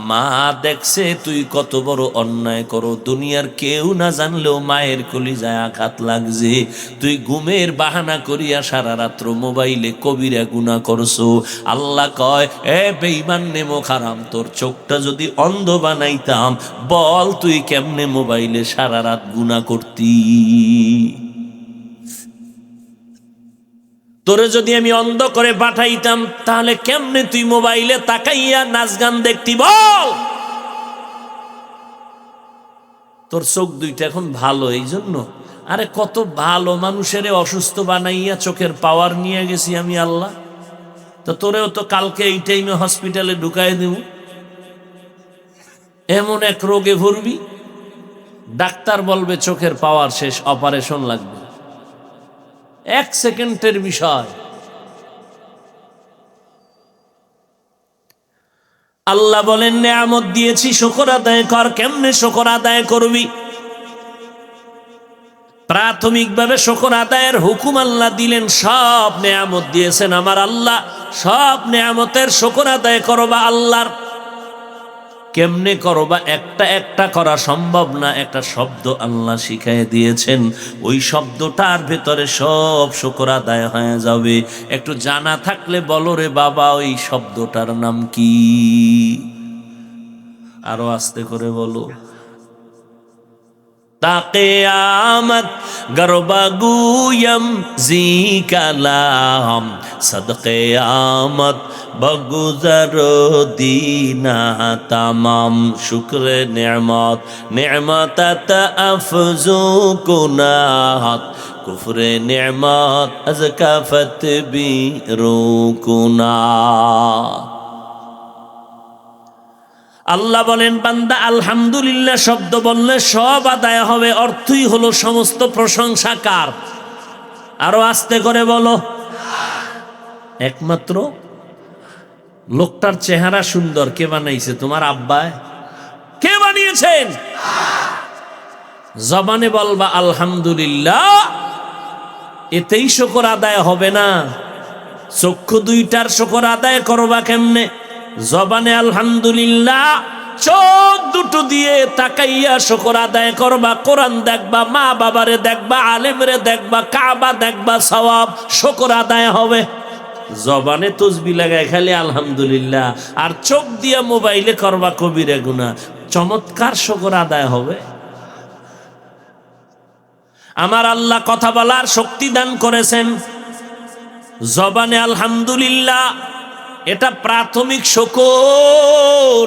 মা দেখছে তুই কত বড় অন্যায় করো, দুনিয়ার কেউ না জানলেও মায়ের কলিজায় আঘাত লাগছে। তুই ঘুমের বাহানা করিয়া সারা রাত্র মোবাইলে কবিরা গুনাহ করছো। আল্লাহ কয়, এ বেঈমান নেমো খারাম, তোর চোখটা যদি অন্ধ বানাইতাম, বল তুই কেমনে মোবাইলে সারা রাত গুনাহ করতি? তোরে যদি আমি অন্ধ করে পাঠাইতাম, তাহলে কেমনে তুই মোবাইলে তাকাইয়া নাচ গান দেখতি বল? তোর চোখ দুইটা এখন ভালো এই জন্য। আরে কত ভালো মানুষের অসুস্থ বানাইয়া চোখের পাওয়ার নিয়ে গেছি আমি আল্লাহ। তো তোরেও তো কালকে এই টাইমে হসপিটালে ঢুকাই দেব। এমন এক রোগে ভরবি, ডাক্তার বলবে চোখের পাওয়ার শেষ, অপারেশন লাগবে। 1 সেকেন্ডের বিষয়। আল্লাহ বলেন নেয়ামত দিয়েছি শুকর আদায় কর। কেমনে শুকর আদায় করবি? প্রাথমিকভাবে শুকর আদায়ের হুকুম আল্লাহ দিলেন। সব নেয়ামত দিয়েছেন আমার আল্লাহ, সব নেয়ামতের শুকর আদায় করবা আল্লাহর। কেমনে করবা? একটা একটা করা সম্ভব না। একটা শব্দ আল্লাহ শিখাই দিয়েছেন, ওই শব্দটার ভেতরে সব শুকর আদায় হয়ে যাবে। একটু জানা থাকলে বলো রে বাবা, ওই শব্দটার নাম কি? আরো আস্তে করে বলো। তা কিয়ামত গরবা গুয়ম জি কালাম সদকে আমত বগুজর দিনা তামাম শুক্রে নেমত নেমত আফজু কুনাহত কুফরে নেমত আজকাফত বি রুকুনা। আল্লাহ বলেন বান্দা আলহামদুলিল্লাহ শব্দ বললে সব আদায় হবে। অর্থই হলো সমস্ত প্রশংসা কার? আরো আস্তে করে বলো। একমাত্র লোকটার চেহারা সুন্দর কে বানাইছে? তোমার আব্বায়? কে বানিয়েছেন? জবানে বলবা আলহামদুলিল্লাহ, এতেই শুকর আদায় হবে না। চক্ষু দুইটার শুকর আদায় করবা কেমনে? জবানে আলহামদুলিল্লাহ, চোখ দুটো দিয়ে তাকাইয়া শুকর আদায় করবা। কোরআন দেখবা, মা বাবারে দেখবা, আলেমরে দেখবা, কাবা দেখবা, সওয়াব শুকর আদায় হবে। জবানে তসবিহ লাগায় খালি আলহামদুলিল্লাহ, আর চোখ দিয়া মোবাইলে করবা কবিরা গুনাহ, চমৎকার শুকর আদায় হবে। আমার আল্লাহ কথা বলার শক্তি দান করেছেন। জবানে আলহামদুলিল্লাহ, এটা প্রাথমিক শুকর।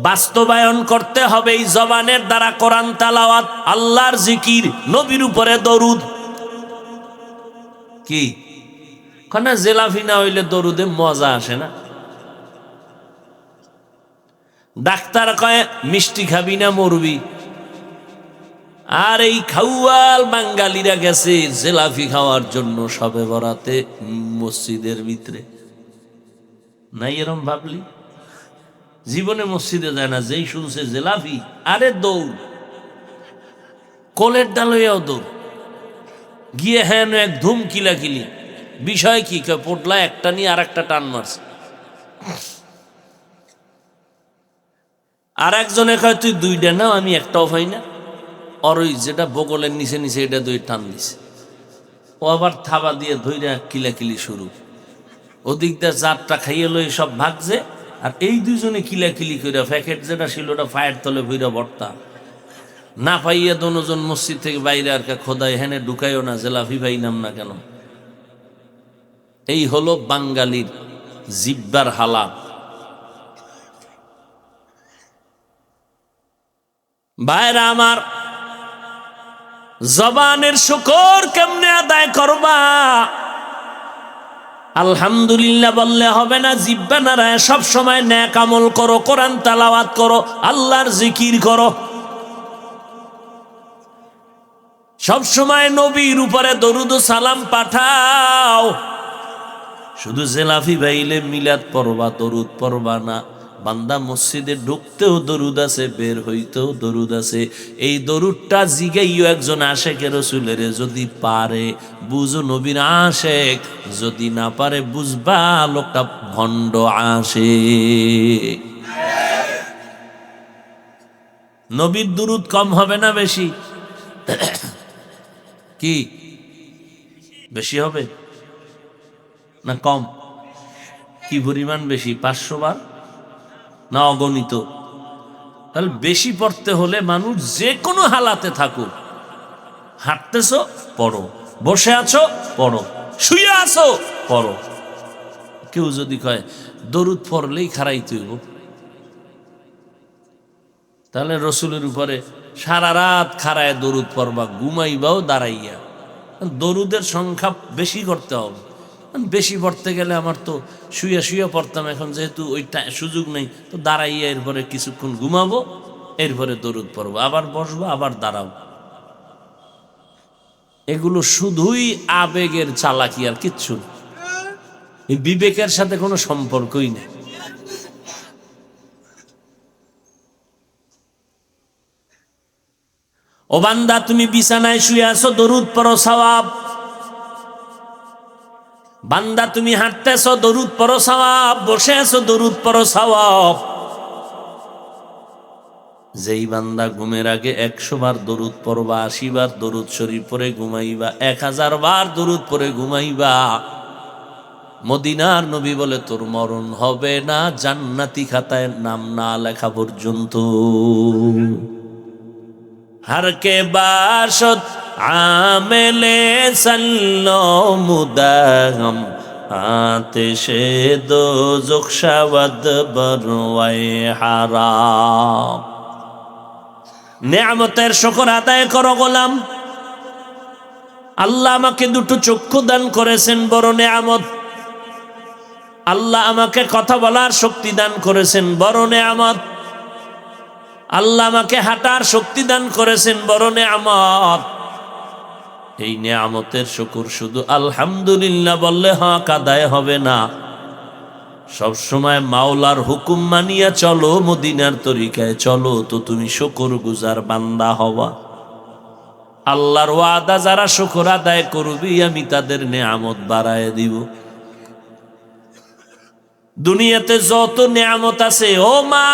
বাস্তবায়ন করতে হবে এই জবানের দ্বারা কোরআন তেলাওয়াত, আল্লাহর জিকির, নবীর উপরে দরুদ। কি না জেলাফি না হইলে দরুদে মজা আসে না। ডাক্তার কয় মিষ্টি খাবি না মরবি, আর এই খাওয়াল বাঙালিরা গেছে জেলাফি খাওয়ার জন্য সবে বরাতে মসজিদের ভিতরে। নাই এরম ভাবলি? জীবনে মসজিদে যায় না, যেই শুনছে জেলাফি আরে দৌড়, কোলের ডাল হইয়াও দৌড়, গিয়ে হ্যাঁ এক ধুম কিলাকিলি। বিষয় কি? পটলা একটা নিয়ে আর একটা টান মারছে। আর একজনে কয় তুই দুইটা নাও, আমি একটাও পাই না। আর ওই যেটা বগলের নিচে নিচে এটা দুই টান দিছে, ও আবার থাবা দিয়ে ধইরা কিলাকিলি শুরু। ওদিক দিয়ে চারটা খাইয়ে লই সব ভাগছে, আর এই দুজনে কিলাকিলি করে প্যাকেট যেটা ছিল ওটা ফায়ের তলে ভইরা ভর্তা। না পাইয়া দনোজন মসজিদ থেকে বাইরে আর খোদাই হেনে ঢুকাইও না, জেলাফি পাইলাম না কেন। এই হলো বাঙালির জিব্বার হালাত। ভাইরা আমার, জবানের শুকর কেমনে আদায় করবা? আলহামদুলিল্লাহ বললে হবে না, জিব্বা নাড়ায় সব সময় নেক আমল করো, কোরআন তেলাওয়াত করো, আল্লাহর জিকির করো, সব সময় নবীর উপরে দরুদ ও সালাম পাঠাও। শুধু জেলাফি বাইলে মিলাদ পড়বা, দরুদ পড়বা না। বান্দা মসজিদে ঢুকতেও দরুদ আছে, বের হইতেও দরুদ আছে। এই দরুদটা জিগাইও একজন আশেকের রাসূলের, যদি পারে বুঝো নবীর আশেক, যদি না পারে বুঝবা লোকটা ভণ্ড আশেক। নবীর দরুদ কম হবে না বেশি? কি বেশি হবে না কম? কি পরিমাণ বেশি? 500 বার না অগণিত? তাহলে বেশি পড়তে হলে মানুষ যে কোনো হালাতে থাকুক, হাঁটতেছো পড়ো, বসে আছো পড়ো, শুয়ে আছো পড়ো। কেউ যদি কয় দরুদ পড়লেই খারাইতে হইব, তাহলে রসুলের উপরে সারা রাত খাড়ায় দরুদ পড়বা, ঘুমাইবাও দাঁড়াইয়া। দরুদের সংখ্যা বেশি করতে হবে। বেশি পড়তে গেলে আমার তো শুয়ে শুয়ে পড়তাম, এখন যেহেতু ওইটা সুযোগ নেই, তো দাঁড়াইয়া এরপরে কিছুক্ষণ ঘুমাবো, এরপরে দরুদ পড়বো, আবার বসবো, আবার দাঁড়াবো। এগুলো শুধুই আবেগের চালাকি, আর কিচ্ছু এই বিবেকের সাথে কোনো সম্পর্কই নেই। ও বান্দা, তুমি বিছানায় শুয়ে আছো, দরুদ পড়ো, সওয়াব। বান্দা তুমি হাঁটতেছো, দরুদ পড়ো, সওয়াব। বসে আছো, দরুদ পড়ো, সওয়াব। যেই বান্দা ঘুমের আগে 100 বার দরুদ পড়বা, 80 বার দরুদ শরীফ পড়ে ঘুমাইবা, 1000 বার দরুদ পড়ে ঘুমাইবা, মদিনার নবী বলে তোর মরণ হবে না জান্নাতি খাতায় নাম না লেখা পর্যন্ত। हर के बाशत आमेले सल्लो मुदागम आतिशे दोज़ख शवद बरवाए हाराम। नेमतेर शुक्र आदाय करो गोलाम। আল্লাহ আমাকে দুটো চক্ষু দান করেছেন, বড় নেয়ামত। আল্লাহ আমাকে কথা বলার শক্তি দান করেছেন, বড় নেয়ামত। আল্লাহ আমাকে হাঁটার শক্তি দান করেছেন, বড় নেয়ামত। এই নেয়ামতের শুকর শুধু আলহামদুলিল্লাহ বললে হক আদায় হবে না। সব সময় মাওলার হুকুম মানিয়া চলো, মদিনার তরিকায় চলো, তো তুমি শুকর গুজার বান্দা হওয়া। আল্লাহর ওয়াদা, যারা শুকর আদায় করবি আমি তাদের নেয়ামত বাড়ায় দিব। দুনিয়াতে যত নেয়ামত আছে, ও মা,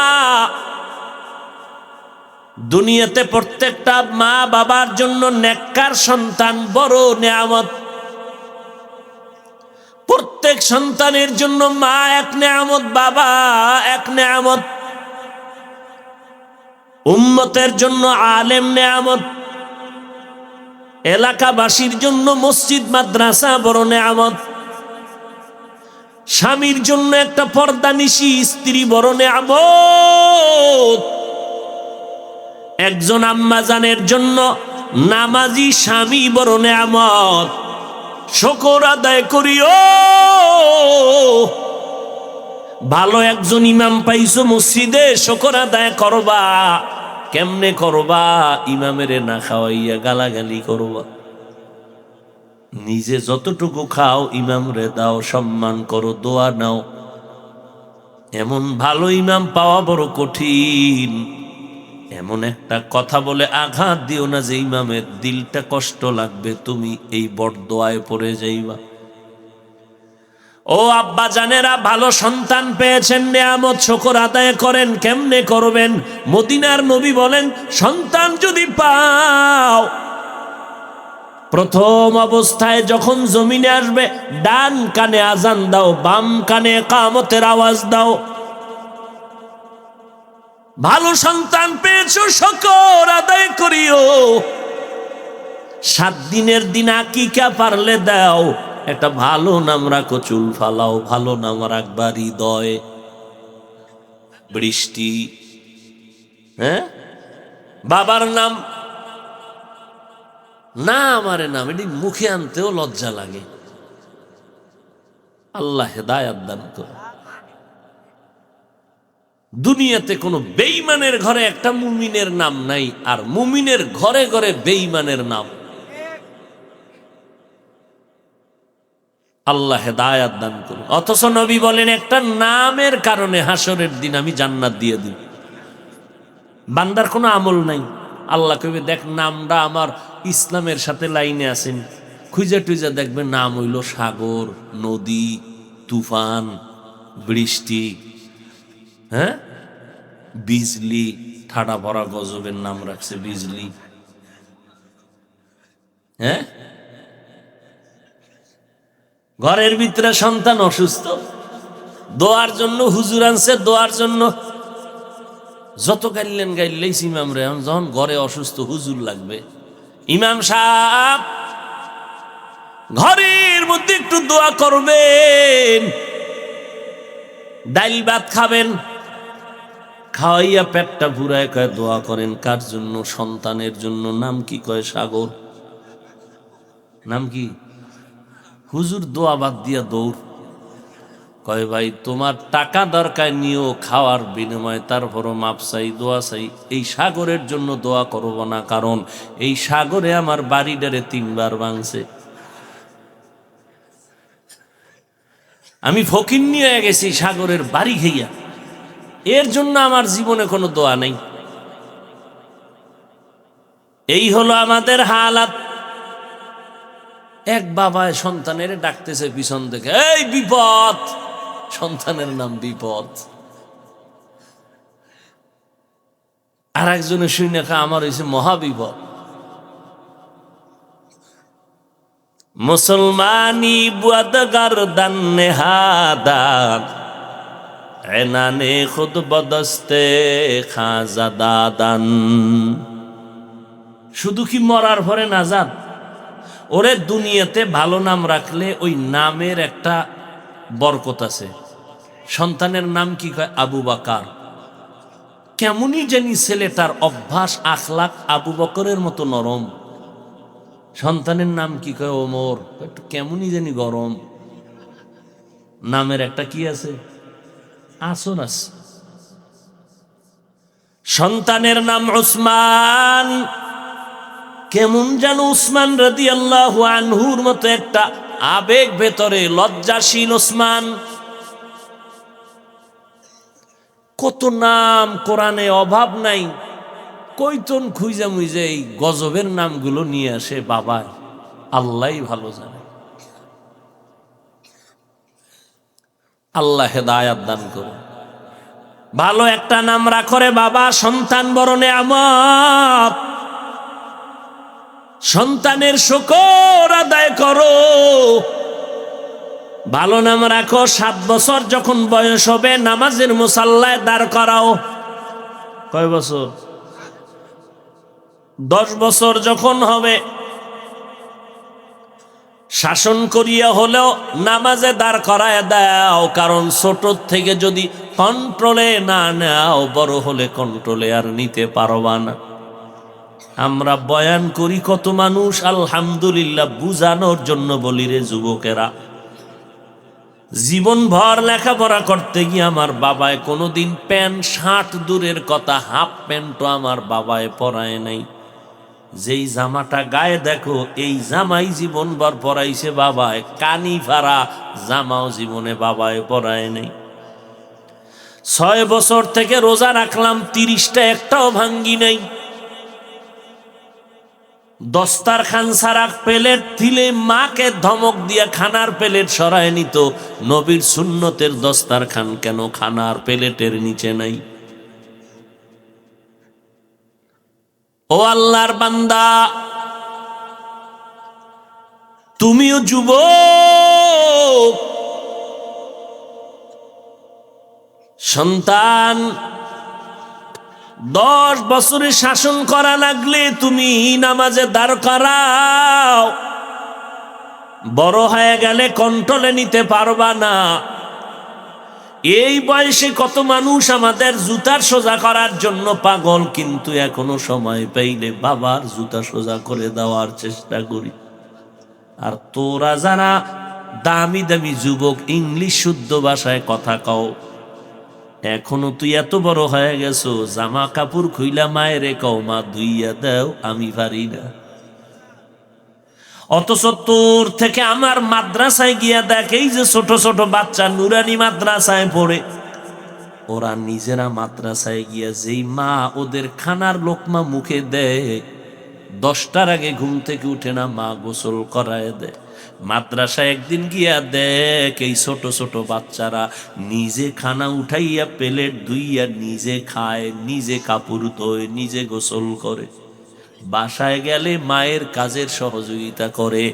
দুনিয়াতে প্রত্যেকটা মা বাবার জন্য নেককার সন্তান বড় নেয়ামত। প্রত্যেক সন্তানের জন্য মা এক নেয়ামত, বাবা এক নেয়ামত। উম্মতের জন্য আলেম নেয়ামত, এলাকাবাসীর জন্য মসজিদ মাদ্রাসা বড় নেয়ামত। স্বামীর জন্য একটা পর্দানিশী স্ত্রী বড় নেয়ামত। একজন আম্মাজানের জন্য নামাজি স্বামী বড় নেয়ামত। শুকর আদায় করিও। ভালো একজন ইমাম পাইছো মসজিদে, শুকর আদায় করবা। কেমনে করবা? ইমামেরে না খাওয়াইয়া গালাগালি করবা। নিজে যতটুকু খাও ইমামরে দাও, সম্মান করো, দোয়া নাও। এমন ভালো ইমাম পাওয়া বড় কঠিন। এমন একটা কথা বলে আঘাত দিও না যে ইমামের দিলটা কষ্ট লাগবে, তুমি এই বড়দোয়ায় পড়ে যাইবা। ও আব্বা জানেরা, ভালো সন্তান পেয়েছেন, নেয়ামত শুকর আদায় করেন। কেমনে করবেন? মদিনার নবী বলেন, সন্তান যদি পাও, প্রথম অবস্থায় যখন জমিনে আসবে, ডান কানে আজান দাও, বাম কানে ইকামতের আওয়াজ দাও। ভালো সন্তান পেয়েছো, শুকর আদায় করিও। 7 দিনের দিন আকিকা পারলে দাও। একটা ভালো নাম রাখো, চুল ফালাও, ভালো নাম রাখবা হৃদয়, বৃষ্টি। হ্যাঁ, বাবার নাম না, আমারে নাম এটি মুখে আনতেও লজ্জা লাগে। আল্লাহ হেদায়াত দান করে। দুনিয়াতে কোনো বেঈমানের ঘরে একটা মুমিনের নাম নাই, আর মুমিনের ঘরে ঘরে বেঈমানের নাম। আল্লাহ হেদায়াত দান করুন। অথচ নবী বলেন, একটা নামের কারণে হাসরের দিন আমি জান্নাত দিয়ে দিব। বান্দার কোনো আমল নাই, আল্লাহ কইবে, দেখ নামটা আমার ইসলামের সাথে লাইনে আছেন। খুঁজে টুইজা দেখবে নাম হইল সাগর, নদী, তুফান, বৃষ্টি, হ্যাঁ, বিজলি। ঠাডা ভরা গজবের নাম রাখছে বিজলি। হ্যাঁ, ঘরের ভিতরে সন্তান অসুস্থ, দোয়ার জন্য হুজুর আনছে, দোয়ার জন্য যত গাইলেন গাইলেই ইমাম রে। যখন ঘরে অসুস্থ, হুজুর লাগবে, ইমাম সাহেব ঘরের মধ্যে একটু দোয়া করবেন। ডাইল ভাত খাবেন, খাওয়াইয়া পেটটা ভুরায় কয় দোয়া করেন। কার জন্য? সন্তানের জন্য। নাম কি? কয় সাগর। নাম কি? হুজুর দোয়া বাদ দিয়া দৌড়। কয় ভাই, তোমার টাকা দরকার নিও খাওয়ার বিনিময়ে, তারপরও মাপ চাই, দোয়া চাই। এই সাগরের জন্য দোয়া করব না, কারণ এই সাগরে আমার বাড়িটারে 3 বার ভাঙছে। আমি ফকির নিয়ে গেছি সাগরের বাড়ি খাইয়া, এর জন্য আমার জীবনে কোনো দোয়া নেই। এই হলো আমাদের হালাত। এক বাবায় সন্তানের ডাকতেছে পিছন থেকে, এই বিপদ। সন্তানের নাম বিপদ। আর একজনে শুনে আমার হয়েছে মহাবিপদ। মুসলমানি বুয়াদগার দান নেহাদান, এনানে খুদ বদস্তে খাজাদাদান। শুধু কি মরার পরে নাজাত? ওরে দুনিয়াতে ভালো নাম রাখলে ওই নামের একটা বরকত আছে। সন্তানের নাম কি কয়? আবু বকর। কেমনই জানি ছেলেটার অভ্যাস আখলাক আবু বকরের মতো নরম। সন্তানের নাম কি কয়? ওমর। একটু কেমনই জানি গরম। নামের একটা কি আছে? আসর আছে। সন্তানের নাম উসমান। কেমন যেন উসমান রাদিয়াল্লাহু আনহুর মতো একটা আবেগ ভেতরে, লজ্জাশীল উসমান। কত নাম কোরআনে, অভাব নাই। কইতন খুঁজা মুইজে এই গজবের নামগুলো নিয়ে আসে বাবা, আল্লাহ ভালো জানে। আল্লাহ হেদায়াত দান করুন। ভালো একটা নাম রাখো রে বাবা। সন্তান বড় নেয়ামত। সন্তানের শুকর আদায় করো, ভালো নাম রাখো। 7 বছর যখন বয়স হবে, নামাজের মুসাল্লায় দাঁড় করাও। কয় বছর? 10 বছর যখন হবে, শাসন করিয়া হলেও নামাজে দাঁড় করায় দাও। কারণ ছোট থেকে যদি কন্ট্রোলে না নাও, বড় হলে কন্ট্রোলে আর নিতে পারবা না। আমরা বয়ান করি কত মানুষ আলহামদুলিল্লাহ বুঝানোর জন্য বলি রে যুবকেরা, জীবনভর লেখাপড়া করতে গিয়ে আমার বাবায় কোনোদিন প্যান্ট শার্ট দূরের কথা হাফ প্যান্টও আমার বাবায় পরায় নাই। যেই জামাটা গায়ে দেখো এই জামাই জীবনভর পরাইছে বাবায়, কানি ফাড়া জামাও জীবনে বাবায় পরায় নাই। 6 বছর থেকে রোজা রাখলাম, 30টা একটাও ভাঙ্গি নাই। দস্তারখান সারা প্লেট দিলে মাকে ধমক দিয়ে খানার প্লেট সরায় নিত। নবীর সুন্নতের দস্তারখান কেন খানার প্লেটের নিচে নাই? ও আল্লাহর বান্দা, তুমিও যুবক, সন্তান 10 বছরে শাসন করা লাগলে তুমি নামাজে দাঁড় করাও, বড় হয়ে গেলে কন্ট্রোলে নিতে পারবা না। এই বয়সে কত মানুষ আমাদের জুতার সোজা করার জন্য পাগল, কিন্তু এখনো সময় পাইলে বাবার জুতা সোজা করে দেওয়ার চেষ্টা করি। আর তোরা যারা দামি দামি যুবক, ইংলিশ শুদ্ধ ভাষায় কথা কও, এখনো তুই এত বড় হয়ে গেছো, জামা কাপড় খুইলা মায়ের কও মা ধুইয়া দাও, আমি পারি না। অথচ তোর থেকে আমার মাদ্রাসায় গিয়া দেখ, এই যে ছোট ছোট বাচ্চা নুরানি মাদ্রাসায় পড়ে, ওরা নিজেরা মাদ্রাসায় গিয়া যেই মা ওদের খানার লোকমা মুখে দেয়, 10টার আগে ঘুম থেকে উঠে না মা গোসল করায় দেয়। মাদ্রাসায় একদিন গিয়া দেখ এই ছোট ছোট বাচ্চারা নিজে খানা উঠাইয়া প্লেট ধুইয়া নিজে খায়, নিজে কাপড় ধোয়, নিজে গোসল করে। বাসায় গেলে মায়ের কাজের সহযোগিতা করে,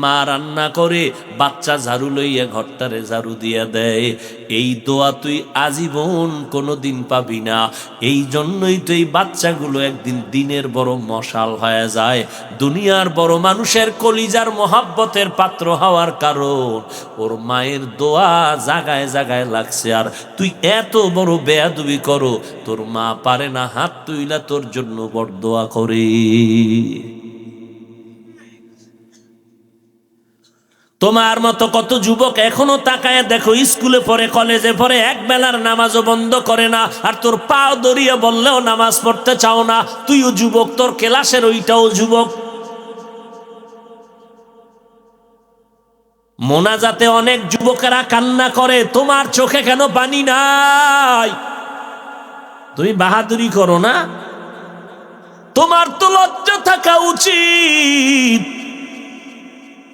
মা রান্না করে, বাচ্চা ঝাড়ু লইয়া ঘরটারে ঝাড়ু দিয়া দেয়। এই দোয়া তুই আজীবন কোনোদিন পাবি না। এই জন্যই তো এই বাচ্চাগুলো একদিন দিনের বড় মশাল হয়ে যায়, দুনিয়ার বড় মানুষের কলিজার মহাব্বতের পাত্র হওয়ার কারণ ওর মায়ের দোয়া জাগায় জাগায় লাগছে। আর তুই এত বড় বেয়াদবি করো, তোর মা পারে না হাত তুইলা তোর জন্য বড় দোয়া করে। তোমার মতো কত যুবক এখনো তাকায় দেখো, স্কুলে পড়ে, কলেজে পড়ে, এক বেলার নামাজও বন্ধ করে না। আর তোর পাও দড়িয়ে বললেও নামাজ পড়তে চাও না। তুইও যুবক, তোর ক্লাসের ওইটাও যুবক। মোনাজাতে অনেক যুবকেরা কান্না করে, তোমার চোখে কেন পানি নাই? তুমি বাহাদুরি করো না? তোমার তো লজ্জা থাকা উচিত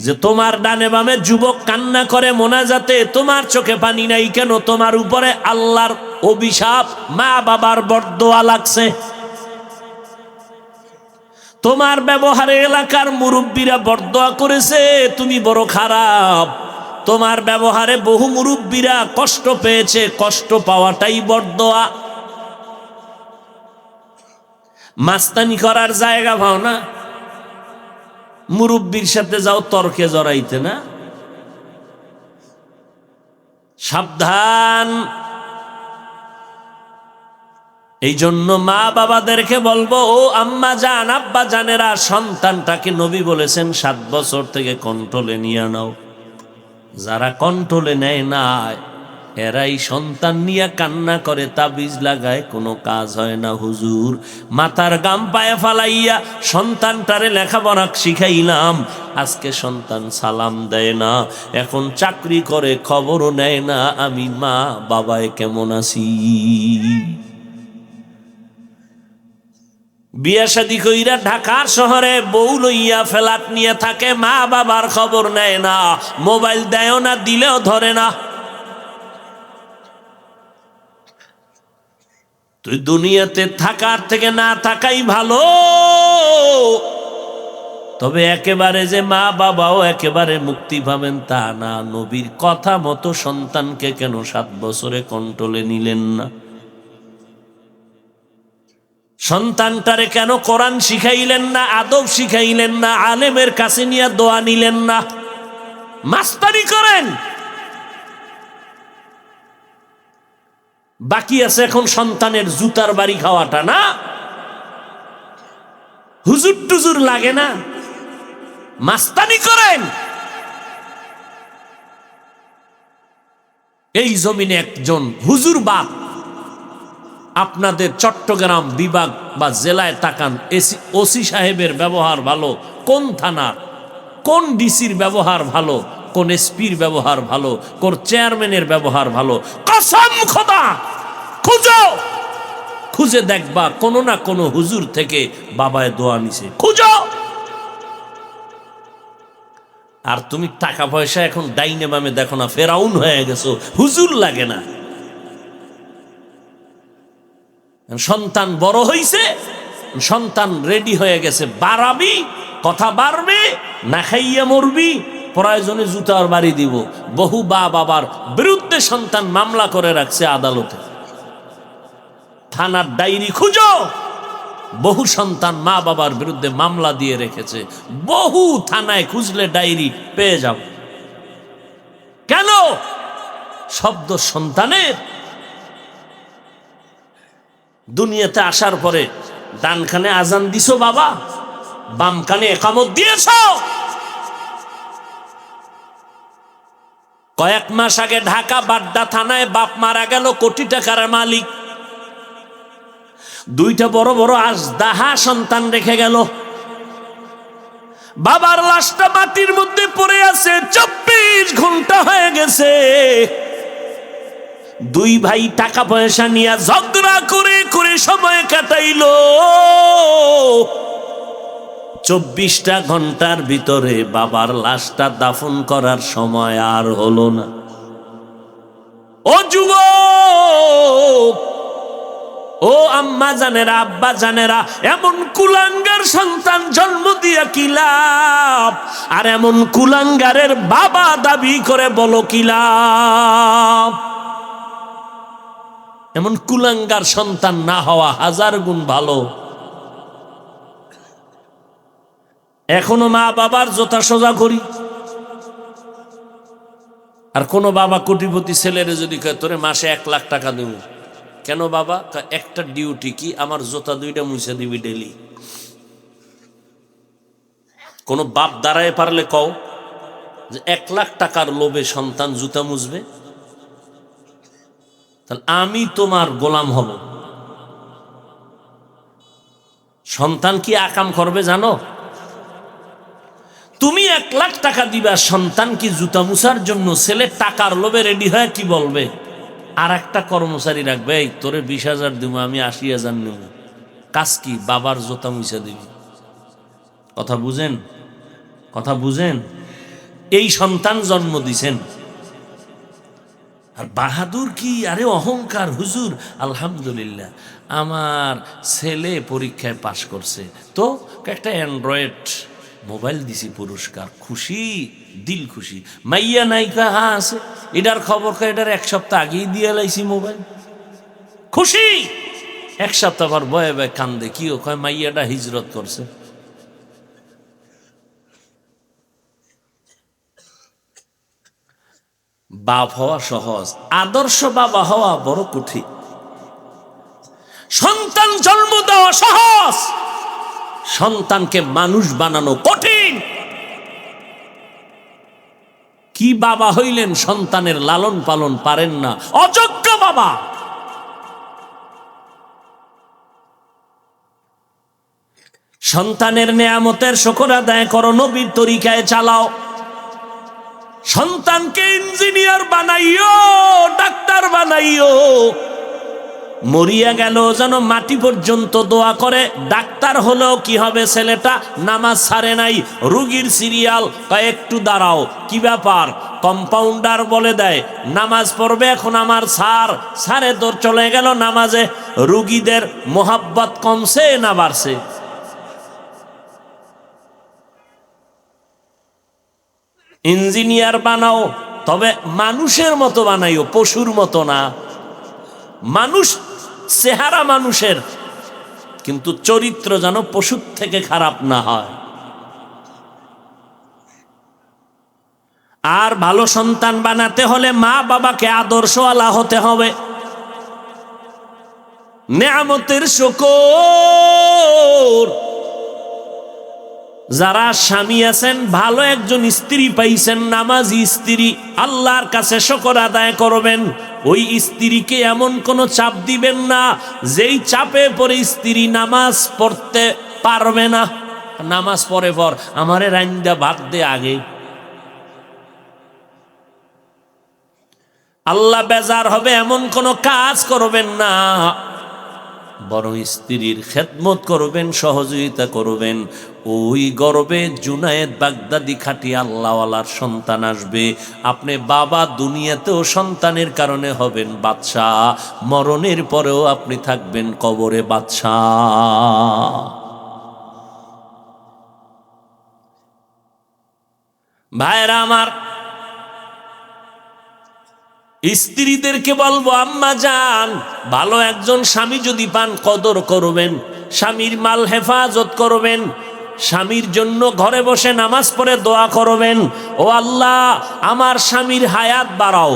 যে তোমার ডানে বামে যুবক কান্না করে মোনাজাতে, তোমার চোখে পানি নাই কেন? তোমার উপরে আল্লাহর অভিশাপ, মা বাবার বরদোয়া লাগছে। তোমার ব্যবহারে এলাকার মুরব্বীরা বরদোয়া করেছে, তুমি বড় খারাপ। তোমার ব্যবহারে বহু মুরব্বীরা কষ্ট পেয়েছে, কষ্ট পাওয়াটাই বরদোয়া। মাস্তানি করার জায়গা পাও না, মুরব্বীর সাথে যাও তর্কে জড়াইতে না। সাবধান। এই জন্য মা বাবাদেরকে বলবো, ও আম্মা জান, আব্বা জানেরা, সন্তানটাকে নবী বলেছেন 7 বছর থেকে কন্ট্রোলে নিয়ে নাও। যারা কন্ট্রোলে নেয় না এরাই সন্তান নিয়ে কান্না করে, তাবিজ লাগায়, কোনো কাজ হয় না। হুজুর, মাথার গাম পায়ে ফালাইয়া সন্তানটারে লেখাপড়া শিখাইলাম, আজকে সন্তান সালাম দেয় না, এখন চাকরি করে, খবরও নেয় না আমি মা বাবায় কেমন আছি। বিয়া শাদী কইরা ঢাকার শহরে বউ লইয়া ফ্ল্যাট নিয়ে থাকে, মা বাবার খবর নেয় না, মোবাইল দেয় না, দিলেও ধরে না। তুই দুনিয়াতে থাকার থেকে না থাকাই ভালো। তবে একেবারে যে মা বাবাও একেবারে মুক্তি পাবেন তা না। নবীর কথা মতো সন্তানকে কেন 7 বছরে কন্ট্রোলে নিলেন না? সন্তানটারে কেন কোরআন শিখাইলেন না, আদব শিখাইলেন না, আলেমের কাছে নিয়ে দোয়া নিলেন না? মাস্তানি করেন, বাকি আছে এখন সন্তানের জুতার বাড়ি খাওয়াটা না? হুজুর টুজুর লাগে না, মাস্তানি করেন। এই জমিনে একজন হুজুর বাপ, আপনাদের চট্টগ্রাম বিভাগ বা জেলায় তাকান, ওসি সাহেবের ব্যবহার ভালো, কোন থানার, কোন ডিসির ব্যবহার ভালো, কোন এসপির ব্যবহার ভালো, কোন চেয়ারম্যানের ব্যবহার ভালো, কসম খোদা খুঁজো, খুঁজে দেখবা কোনো না কোনো হুজুর থেকে বাবায় দোয়া নিছে, খুঁজো। আর তুমি টাকা পয়সা এখন ডাইনে বামে দেখো না, ফেরাউন হয়ে গেছো, হুজুর লাগে না। সন্তান বড় হইছে, সন্তান রেডি হয়ে গেছে, বাড়াবি, কথা বাড়বে, না খাইয়া মরবি, প্রয়োজনে জুতার বাড়ি দিব। বহু বাবার বিরুদ্ধে সন্তান মামলা করে রাখছে আদালতে, থানার ডায়েরি খুঁজো, বহু সন্তান মা বাবার বিরুদ্ধে মামলা দিয়ে রেখেছে, বহু থানায় খুঁজলে ডায়েরি পেয়ে যাব। কেন? শব্দ সন্তানের। দুনিয়াতে আসার পরে ডান কানে আজান দিছো বাবা, বাম কানে একামত দিয়েছ। কয়েক মাস আগে ঢাকা বাড্ডা থানায় বাপ মারা গেল, কোটি টাকার মালিক, দুইটা বড় বড় আজদাহা সন্তান রেখে গেল। বাবার লাশটা মাটির মধ্যে পড়ে আছে, 24 ঘন্টা হয়ে গেছে। দুই ভাই টাকা পয়সা নিয়ে ঝগড়া করে করে সময় কাটাইলো। 24টা ঘন্টার ভিতরে বাবার লাশটা দাফন করার সময় আর হলো না। ও যুবক, ও আম্মা জানেরা, আব্বা জানেরা, এমন কুলাঙ্গার সন্তান জন্ম দিয়া কি লাভ? আর এমন কুলাঙ্গারের বাবা দাবি করে বলো কি লাভ? এমন কুলাঙ্গার সন্তান না হওয়া হাজার গুণ ভালো। এখনো মা বাবার জোতা সোজা করি। আর কোন বাবা কোটিপতি ছেলেরে যদি কয় তোরে মাসে 1 লাখ টাকা দেব, কেন বাবা? একটা ডিউটি কি, আমার জোতা 2টা মুছে দিবি ডেলি। কোন বাপ দাঁড়ায় পারলে কও যে 1 লাখ টাকার লোভে সন্তান জুতা মুছবে? তাহলে আমি তোমার গোলাম হব। সন্তান কি আকাম করবে জানো? তুমি 1 লাখ টাকা দিবা, সন্তান কি জুতা মুছার জন্য? ছেলে টাকার লোভে রেডি হয় কি বলবে? আর একটা কর্মচারী রাখবে, এই তোরে 20,000 দিব, আমি 80,000 নেব। কাজ কি? বাবার জুতা মুছা দিবি। কথা বুঝেন? কথা বুঝেন? এই সন্তান জন্ম দিছেন। আর বাহাদুর কি, আরে অহংকার, হুজুর আলহামদুলিল্লাহ আমার ছেলে পরীক্ষায় পাশ করছে, তো একটা অ্যান্ড্রয়েড মোবাইল দিছি পুরস্কার, খুশি, দিল খুশি। মাইয়া নাইকা হা আছে, এটার খবর কয় এটার 1 সপ্তাহ আগেই দিয়ে লাইছি মোবাইল, খুশি। 1 সপ্তাহ পর বয়ে বয়ে কান্দে, কি ও কয় মাইয়াটা হিজরত করছে। বাপ হওয়া সহজ, আদর্শ বাবা হওয়া বড় কঠিন। সন্তান জন্ম দেওয়া সহজ, সন্তানকে মানুষ বানানো কঠিন। কি বাবা হইলেন, সন্তানের লালন পালন পারেন না, অযোগ্য বাবা। সন্তানের নেয়ামতের শুকর আদায় করো, নবীর তরিকায় চালাও। সন্তানকে ইঞ্জিনিয়ার বানাইও, ডাক্তার বানাইও। মরিয়া গেল যেন মাটি পর্যন্ত দোয়া করে। ডাক্তার হলেও কি হবে, ছেলেটা নামাজ ছাড়ে নাই, রুগীর সিরিয়াল, একটু দাঁড়াও, কি ব্যাপার? কম্পাউন্ডার বলে দেয় নামাজ পড়বে, এখন আমার সারে তোর চলে গেল নামাজে। রুগীদের মোহাব্বত কমছে না বাড়ছে? ইঞ্জিনিয়ার বানাও, তবে মানুষের মতো বানাইও, পশুর মতো না। মানুষ চেহারা মানুষের, কিন্তু চরিত্র যেন পশুর থেকে খারাপ না হয়। আর ভালো সন্তান বানাতে হলে মা বাবাকে আদর্শওয়ালা হতে হবে। নেয়ামতের শুকর, যারা স্বামী আছেন, ভালো একজন স্ত্রী পাইছেন, নামাজি স্ত্রী, আল্লাহর কাছে শুকর আদায় করবেন। ওই স্ত্রীকে এমন কোনো চাপ দিবেন না যেই চাপে পড়ে স্ত্রী নামাজ পড়তে পারবে না। নামাজ পড়ে পর আমারে রাইন্দা ভাত দে আগে, আল্লাহ বেজার হবে এমন কোনো কাজ করবেন না। বরং স্ত্রীর খেদমত করবেন, সহযোগিতা করবেন। ওই গর্বে জুনায়েদ বাগদাদি খাঁটি আল্লাহওয়ালার সন্তান আসবে। আপনি বাবা, দুনিয়াতেও সন্তানের কারণে হবেন বাদশাহ, মরণের পরেও আপনি থাকবেন কবরে বাদশাহ। ভাইরা আমার, স্ত্রীদেরকে বলবো, আম্মা জান, ভালো একজন স্বামী যদি পান কদর করবেন, স্বামীর মাল হেফাজত করবেন, স্বামীর জন্য ঘরে বসে নামাজ পড়ে দোয়া করবেন, ও আল্লাহ আমার স্বামীর হায়াত বাড়াও,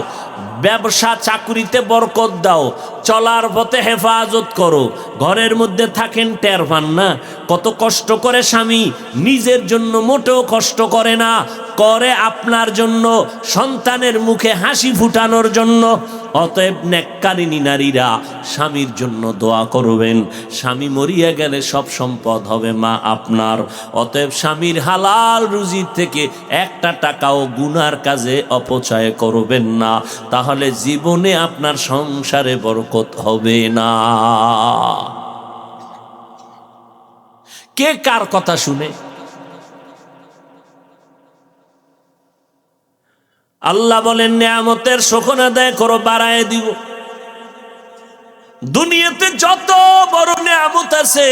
ব্যবসা চাকরিতে বরকত দাও, চলার পথে হেফাজত করো। ঘরের মধ্যে থাকেন, টের পান না কত কষ্ট করে স্বামী, নিজের জন্য মোটেও কষ্ট করে না, করে আপনার জন্য, সন্তানের মুখে হাসি ফুটানোর জন্য। অতএব নেককারিনী নারীরা স্বামীর জন্য দোয়া করবেন। স্বামী মরিয়া গেলে সব সম্পদ হবে মা আপনার। অতএব স্বামীর হালাল রুজি থেকে একটা টাকাও গুনার কাজে অপচয় করবেন না, তাহলে জীবনে আপনার সংসারে বরকত হবে না। কে কার কথা শুনে? আল্লাহ বলেন, নেয়ামতের শুকর আদায় করো, বাড়ায় দিব। দুনিয়াতে যত বড় নেয়ামত আছে,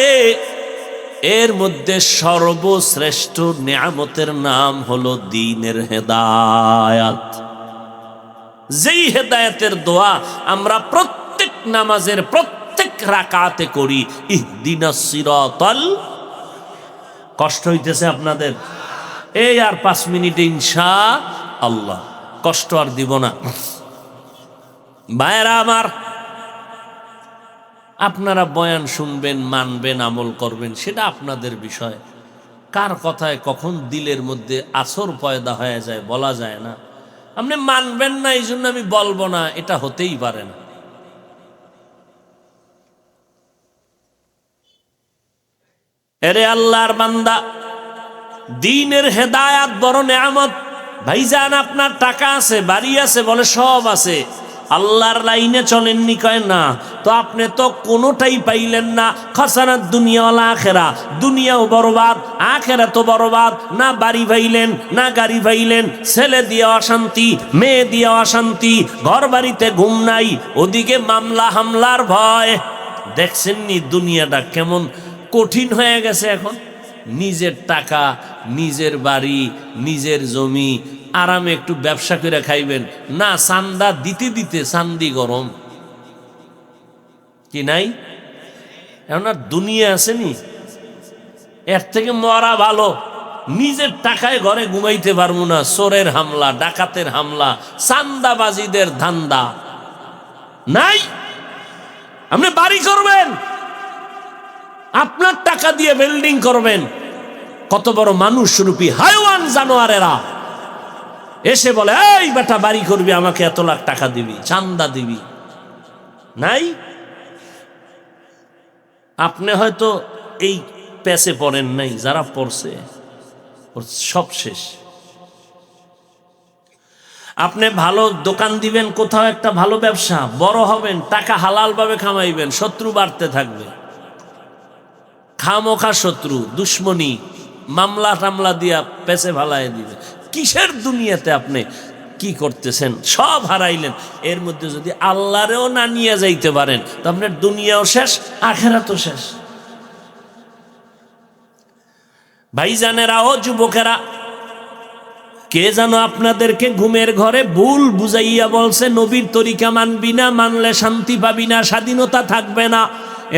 এর মধ্যে সর্বশ্রেষ্ঠ নেয়ামতের নাম হলো দ্বীনের হেদায়াত। যেই হেদায়েতের দোয়া আমরা প্রত্যেক নামাজের প্রত্যেক রাকাতে করি, ইহদিনাস সিরাতাল। কষ্ট হইতেছে আপনাদের? এই আর 5 মিনিটে ইনশাআল্লাহ, কষ্ট আর দিব না। ভাইরা আমার, আপনারা বয়ান শুনবেন, মানবেন, আমল করবেন, সেটা আপনাদের বিষয়। কার কথায় কখন দিলের মধ্যে আসর পয়দা হয়ে যায় বলা যায় না। আপনি মানবেন না এই জন্য আমি বলবো না, এটা হতেই পারে না। এরে আল্লাহর বান্দা, দ্বীনের হেদায়াত বড় নেয়ামত। ভাইজান, আপনার টাকা আছে, বাড়ি আছে, বলে সব আছে, আল্লাহর লাইনে চলেননি, কয় না। তো আপনি তো কোনোটাই পাইলেন না। খাসারাত দুনিয়া ওয়াল আখিরা, দুনিয়াও বরবাদ, আখিরা তো বরবাদ। না বাড়ি পাইলেন, না গাড়ি পাইলেন, ছেলে দিয়ে অশান্তি, মেয়ে দিয়ে অশান্তি, ঘর বাড়িতে ঘুম নাই, ওদিকে মামলা হামলার ভয়। দেখছেননি দুনিয়াটা কেমন কঠিন হয়ে গেছে এখন। নিজের টাকা, নিজের বাড়ি, নিজের জমি, আরামে একটু ব্যবসা করে খাইবেন না, চান্দা দিতে দিতে চান্দি গরম। কি নাই? এখন আর দুনিয়া আসেনি, এর থেকে মরা ভালো। নিজের টাকায় ঘরে ঘুমাইতে পারবো না, চোরের হামলা, ডাকাতের হামলা, চান্দাবাজিদের ধান্দা নাই। আপনি বাড়ি করবেন, আপনার টাকা দিয়ে বিল্ডিং করবেন। কত বড় মানুষ রূপী হাইওয়ান জানোয়ারেরা এসে বলে, এই বেটা বাড়ি করবি, আমাকে এত লাখ টাকা দিবি, চান্দা দিবি। নাই। আপনি হয়তো এই প্যাসে পড়েন নাই, যারা পড়ছে সব শেষ। আপনি ভালো দোকান দিবেন, কোথাও একটা ভালো ব্যবসা, বড় হবেন, টাকা হালাল ভাবে কামাইবেন, শত্রু বাড়তে থাকবে। খামোখা শত্রু, দুশ্মনী, মামলা টামলা দিয়া পেছে ভালাই দিবে। কিসের দুনিয়াতে আপনি কি করতেছেন? সব হারাইলেন। এর মধ্যে যদি আল্লাহরেও না নিয়ে যাইতে পারেন, তো আপনার দুনিয়াও শেষ, আখেরাতও শেষ। ভাইজানেরা, ও যুবকেরা, কে যেন আপনাদেরকে ঘুমের ঘরে ভুল বুঝাইয়া বলছে, নবীর তরিকা মানবি না, মানলে শান্তি পাবি না, স্বাধীনতা থাকবে না।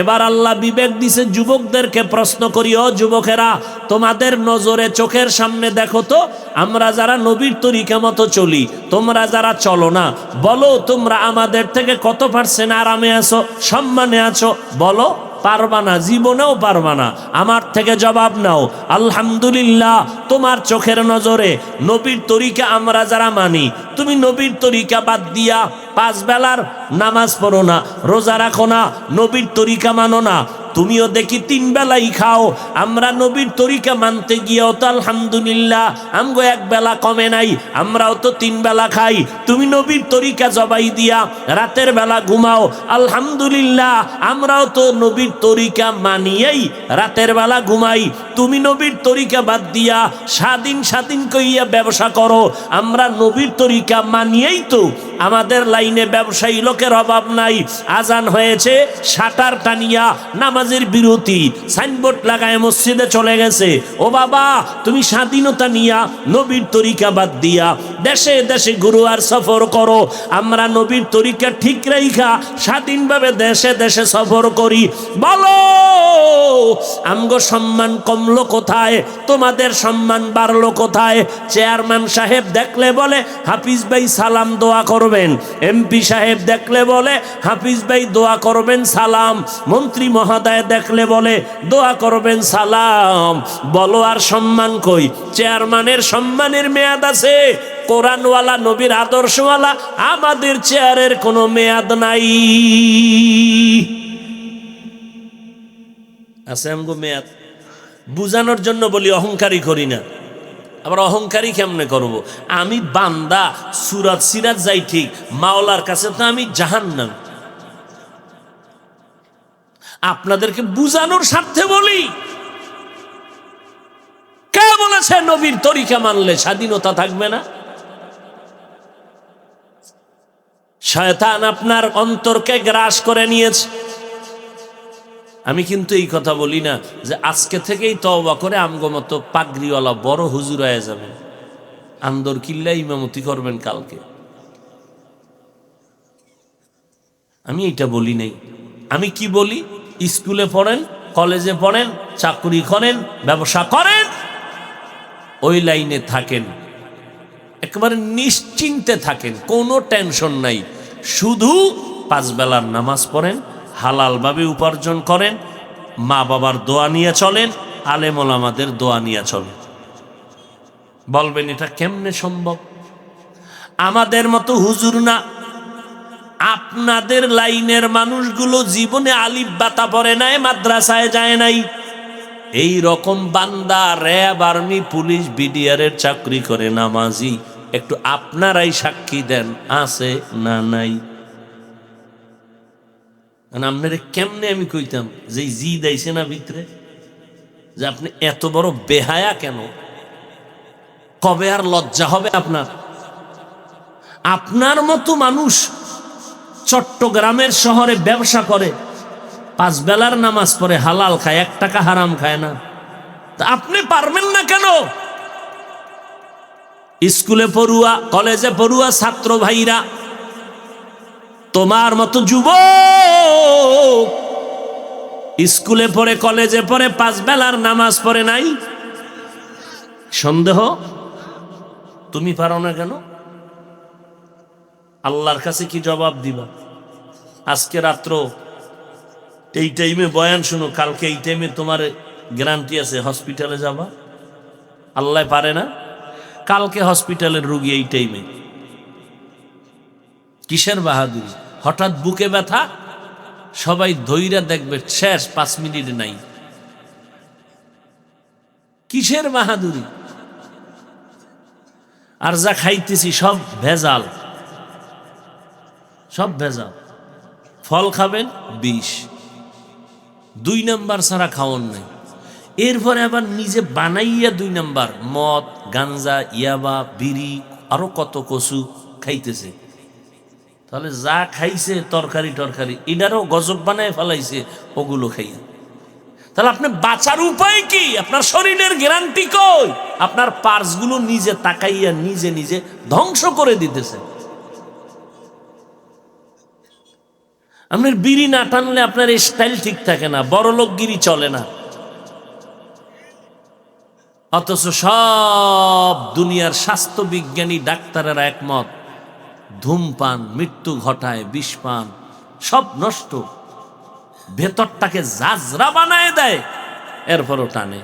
এবার আল্লাহ বিবেক দিছে, যুবকদেরকে প্রশ্ন করি, ও যুবকেরা, তোমাদের নজরে চোখের সামনে দেখো তো, আমরা যারা নবীর তরিকা মতো চলি, তোমরা যারা চলো না, বলো তোমরা আমাদের থেকে কত % আরামে আছো, সম্মানে আছো? বলো। পারবা না, জীবনেও পারবা না। আমার থেকে জবাব নাও। আলহামদুলিল্লাহ, তোমার চোখের নজরে নবীর তরিকা আমরা যারা মানি, তুমি নবীর তরিকা বাদ দিয়া 5 বেলার নামাজ পড়ো না, রোজা রাখো না, নবীর তরিকা মানো না। তুমিও দেখি 3 বেলাই খাও। আমরা নবীর তরিকা মানতে গিয়েও তো আলহামদুলিল্লাহ আমগো 1 বেলা কমে নাই, আমরাও তো 3 বেলা খাই। তুমি নবীর তরিকা জবাই দিয়া রাতের বেলা ঘুমাও, আলহামদুলিল্লাহ আমরাও তো নবীর তরিকা মানিয়েই রাতের বেলা ঘুমাই। তুমি নবীর তরিকা বাদ দিয়া স্বাধীন স্বাধীন কইয়া ব্যবসা করো, আমরা নবীর তরিকা মানিয়েই তো আমাদের লাইনে ব্যবসায়ী লোকের অভাব নাই। আজান হয়েছে, শাটার টানিয়া নামাজের বিরতি সাইনবোর্ড লাগায় মসজিদে চলে গেছে। ও বাবা, তুমি স্বাধীনতা নিয়া নবীর তরিকা বাদ দিয়া দেশে দেশে ঘুরো আর সফর করো। আমরা নবীর তরিকা ঠিক রাইখা স্বাধীনভাবে দেশে দেশে সফর করি। বলো আমগো সম্মান কমলো কোথায়, তোমাদের সম্মান বাড়লো কোথায়? চেয়ারম্যান সাহেব দেখলে বলে হাফিজ ভাই সালাম দোয়া করবেন, এমপি সাহেব দেখলে বলে হাফিজ ভাই দোয়া করবেন সালাম, মন্ত্রী মহোদয় দেখলে বলে দোয়া করবেন সালাম। বলো আর সম্মান কই? চেয়ারম্যানের সম্মানের মেয়াদ আছে, কোরআনওয়ালা নবীর আদর্শওয়ালা আমাদের চেয়ারের কোনো মেয়াদ নাই। আছে আমগো মেয়াদ? বুঝানোর জন্য বলি, অহংকারী করি না। আবার অহংকারী কেমনে করব? আমি বান্দা, সুরাত সিরাত যাই ঠিক, মাওলার কাছে তো আমি জাহান্নাম। আপনাদেরকে বুঝানোর স্বার্থে বলি। কে বলেছে নবীর তরিকা মানলে স্বাধীনতা থাকবে না? শয়তান আপনার অন্তরকে গ্রাস করে নিয়েছে। আমি কিন্তু এই কথা বলি না যে আজকে থেকেই তওবা করে আমগো মতো পাগড়িওয়ালা বড় হুজুর হয়ে যাবেন, আন্দর কিল্লা ইমামতি করবেন কালকে। আমি এটা বলি নাই। আমি কি বলি? স্কুলে পড়েন, কলেজে পড়েন, চাকরি করেন, ব্যবসা করেন, ওই লাইনে থাকেন, একেবারে নিশ্চিন্তে থাকেন, কোনো টেনশন নাই। শুধু 5 বেলার নামাজ পড়েন, হালালভাবে উপার্জন করেন, মা বাবার দোয়া নিয়ে চলেন, আলেম ওলামাদের দোয়া নিয়ে চলেন। বলবেন এটা কেমনে সম্ভব? আমাদের মতো হুজুর না, আপনাদের লাইনের মানুষগুলো জীবনে আলিফ বাতা পড়ে নাই, মাদ্রাসায় যায় নাই। এই রকম বান্দা র্যাব, আর্মি, পুলিশ, বিডিআরের চাকরি করে, নামাজি। একটু আপনারাই সাক্ষী দেন, আছে না নাই? আপনার কেমনে আমি কইতাম যে জি দাইছে না ভিতরে, যে আপনি এত বড় বেহায়া কেন? কবে আর লজ্জা হবে আপনার? আপনার মতো মানুষ চট্টগ্রামের শহরে ব্যবসা করে, 5 বেলার নামাজ পড়ে, হালাল খায়, 1 টাকা হারাম খায় না। তা আপনি পারবেন না কেন? স্কুলে পড়ুয়া, কলেজে পড়ুয়া ছাত্র ভাইরা, তোমার মতো যুবক স্কুলে পড়ে, কলেজে পড়ে, 5 বেলার নামাজ পড়ে নাই, সন্দেহ? তুমি পারো না কেন? আল্লাহর কাছে কি জবাব দিবা? আজকে রাত্র এই টাইমে বয়ান শুনো, কালকে এই টাইমে তোমার গ্যারান্টি আছে হসপিটালে যাবা? আল্লাহ পারে না? কালকে হসপিটালের রুগী এই টাইমে। কিসের বাহাদুরি? হঠাৎ বুকে ব্যথা, সবাই ধৈর্য দেখবে, শেষ 5 মিনিট নাই। কিসের বাহাদুরি? আর যা খাইতেছি সব ভেজাল, সব ভেজাল। ফল খাবেন 20, 2 নাম্বার ছাড়া খাওয়ান নাই। এরপরে আবার নিজে বানাইয়া 2 নাম্বার মদ, গাঞ্জা, ইয়াবা, বিড়ি, আরো কত কচু খাইতেছে। তাহলে যা খাইছে তরকারি টরকারি, এটারও গজব বানায় ফেলাইছে ওগুলো খাইয়া। তাহলে আপনি বাঁচার উপায় কি? আপনার শরীরের গ্যারান্টি কই? আপনার পার্সগুলো নিজে তাকাইয়া নিজে নিজে ধ্বংস করে দিতেছে। আপনার বিড়ি না টানলে আপনার স্টাইল ঠিক থাকে না, বড়লোকগিরি চলে না। অথচ সব দুনিয়ার স্বাস্থ্য বিজ্ঞানী ডাক্তারেরা একমত, ধূমপান মৃত্যু ঘটায়, বিষপান সব নষ্ট। ভেতরটাকে জাজরা বানায় দেয়, এরপরও টানে।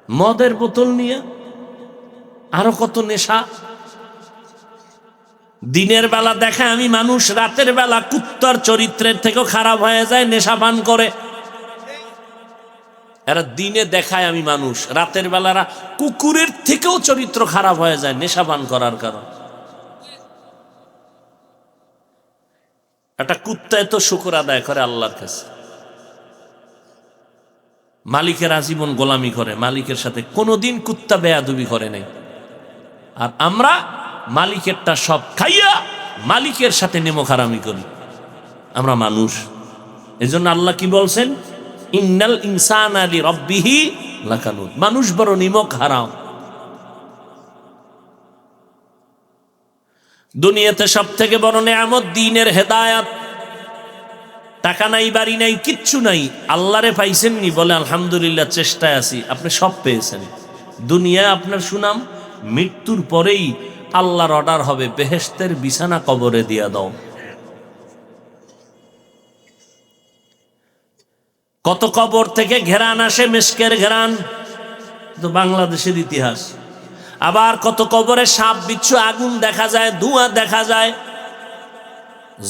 মদের বোতল নিয়ে আরো কত নেশা। দিনের বেলা দেখায় আমি মানুষ, রাতের বেলা কুত্তার চরিত্রের থেকেও খারাপ হয়ে যায় নেশা পান করে। এরা দিনে দেখায় আমি মানুষ, রাতের বেলারা কুকুরের থেকেও চরিত্র খারাপ হয়ে যায় নেশা পান করার কারণ। একটা কুত্তা এত শুকর আদায় করে আল্লাহর কাছে, মালিকের আজীবন গোলামি করে, মালিকের সাথে কোনোদিন কুত্তা বেয়াদবি করে নাই। আর আমরা মালিকেরটা সব খাইয়া মালিকের সাথে নেমখারামি করি। আমরা মানুষ, এজন্য আল্লাহ কি বলছেন, ইন্নাল ইনসানা লিরাব্বিহি লাকানুদ, মানুষ বড় নিমক হারাম। দুনিয়াতে সব থেকে বড় নেয়ামত দ্বীনের হেদায়াত। টাকা নাই, বাড়ি নাই, কিচ্ছু নাই, আল্লাহরে পাইছেননি বলে আলহামদুলিল্লাহ চেষ্টায় আছি। আপনি সব পেয়েছেন। দুনিয়ায় আপনার সুনাম, মৃত্যুর পরেই আল্লাহর অর্ডার হবে বেহেশতের বিছানা কবরে দিয়া দাও। কত কবর থেকে ঘেরান আসে, মেশকের ঘেরান, তো বাংলাদেশের ইতিহাস। আবার কত কবরে সাপ বিচ্ছু আগুন দেখা যায়, ধোঁয়া দেখা যায়।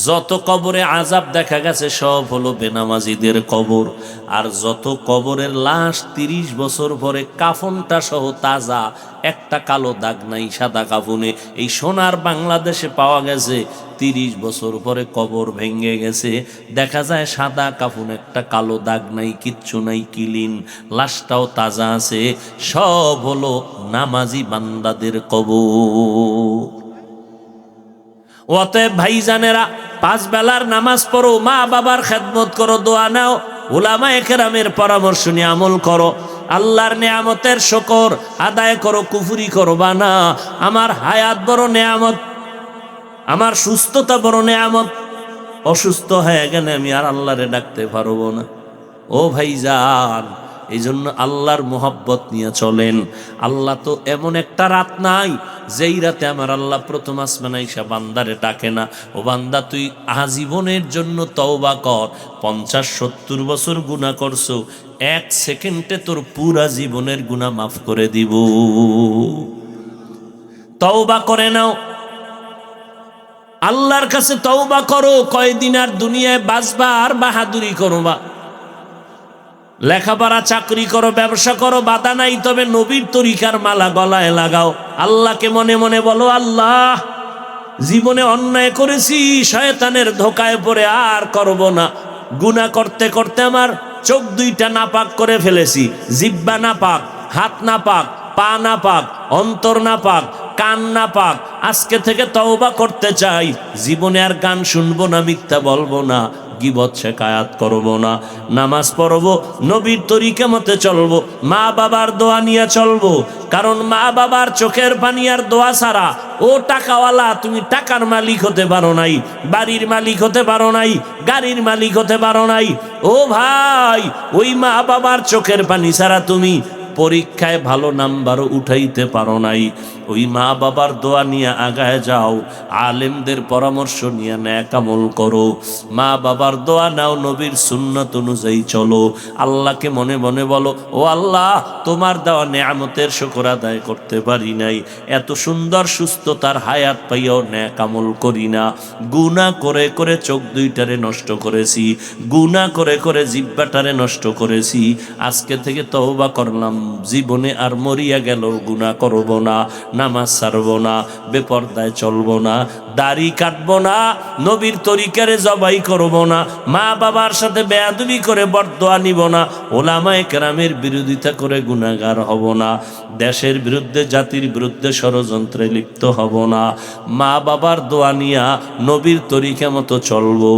যত কবরে আযাব দেখা গেছে সব হলো বেনামাজিদের কবর। আর যত কবরের লাশ 30 বছর পরে কাফনটা সহ তাজা, একটা কালো দাগ নাই সাদা কাফনে। এই সোনার বাংলাদেশে পাওয়া গেছে 30 বছর পরে কবর ভেঙে গেছে, দেখা যায় সাদা কাফন, একটা কালো দাগ নাই, কিচ্ছু নাই, ক্লিন, লাশটাও তাজা আছে। সব হলো নামাজি বান্দাদের কবর। অতএব ভাইজানেরা, 5 বেলার নামাজ পড়ো, মা বাবার খেদমত করো, দোয়া নাও, উলামায়ে কেরামের পরামর্শ নিয়ে আমল করো, আল্লাহর নেয়ামতের শুকর আদায় করো, কুফরি করবা না। আমার হায়াত বড় নেয়ামত, আমার সুস্থতা বড় নেয়ামত। অসুস্থ হয়ে গেলে আমি আর আল্লাহরে ডাকতে পারবো না। ও ভাইজান, এই জন্য আল্লাহর মোহাব্বত নিয়ে চলেন। আল্লাহ তো এমন একটা রাত নাই যেই রাতে আমার আল্লাহ প্রথম আসমানে আইসা বান্দারে ডাকে না, ও বান্দা তুই আজীবনের জন্য তওবা কর। 50-70 বছর গুনাহ করছো, 1 সেকেন্ডে তোর পুরা জীবনের গুনাহ মাফ করে দিব। তওবা করে নাও, আল্লাহর কাছে তওবা করো। কয়দিন আর দুনিয়ায় বাঁচবা আর বাহাদুরি করবা? লেখাপড়া, চাকরি করো, ব্যবসা করো, বাধা নাই, তবে নবীর তরিকার মালা গলায় লাগাও। আল্লাহকে মনে মনে বলো, আল্লাহ জীবনে অন্যায় করেছি, শয়তানের ধোকায় পড়ে আর করব না। গুনাহ করতে করতে আমার চোখ 2টা নাপাক করে ফেলেছি, জিহ্বা নাপাক, হাত নাপাক, পা নাপাক, অন্তর নাপাক, কান নাপাক। আজকে থেকে তওবা করতে চাই, জীবনে আর গান শুনবো না, মিথ্যা বলবো না, গীবত শিকায়াত করব না, নামাজ পড়ব, নবীর তরিকা মতে চলবো, মা বাবার দোয়া নিয়ে চলবো। কারণ মা বাবার চোখের পানি আর দোয়া ছাড়া, ও টাকাওয়ালা, তুমি টাকার মালিক হতে পারো নাই, বাড়ির মালিক হতে পারো নাই, গাড়ির মালিক হতে পারো নাই। ও ভাই, ওই মা বাবার চোখের পানি ছাড়া তুমি পরীক্ষায় ভালো নাম্বারও উঠাইতে পারো নাই। ওই মা বাবার দোয়া নিয়ে আগায় যাও, আলেমদের পরামর্শ নিয়ে নেক আমল করো, মা বাবার দোয়া নাও, নবীর সুন্নাত অনুযায়ী চলো। আল্লাহকে মনে মনে বলো, ও আল্লাহ, তোমার দেওয়া নেয়ামতের শুকর আদায় করতে পারি নাই, এত সুন্দর সুস্থতার হায়াত পাইয়াও নেক আমল করি না। গুনাহ করে করে চোখ 2টারে নষ্ট করেছি, গুনাহ করে করে জিহ্বাটারে নষ্ট করেছি। আজকে থেকে তওবা করলাম, জীবনে আর মরিয়া গেল গুনাহ করব না, নামাজ ছাড়বো না, বেপরদায় চলবো না, দাড়ি কাটবো না, নবীর তরিকারে জবাই করবো না, মা বাবার সাথে বেয়াদবি করে বরদোয়া নিব না, ওলামায়ে কেরামের বিরোধিতা করে গুনাহগার হব না, দেশের বিরুদ্ধে, জাতির বিরুদ্ধে ষড়যন্ত্রে লিপ্ত হব না, মা বাবার দোয়া নিয়া নবীর তরিকা মতো চলবো।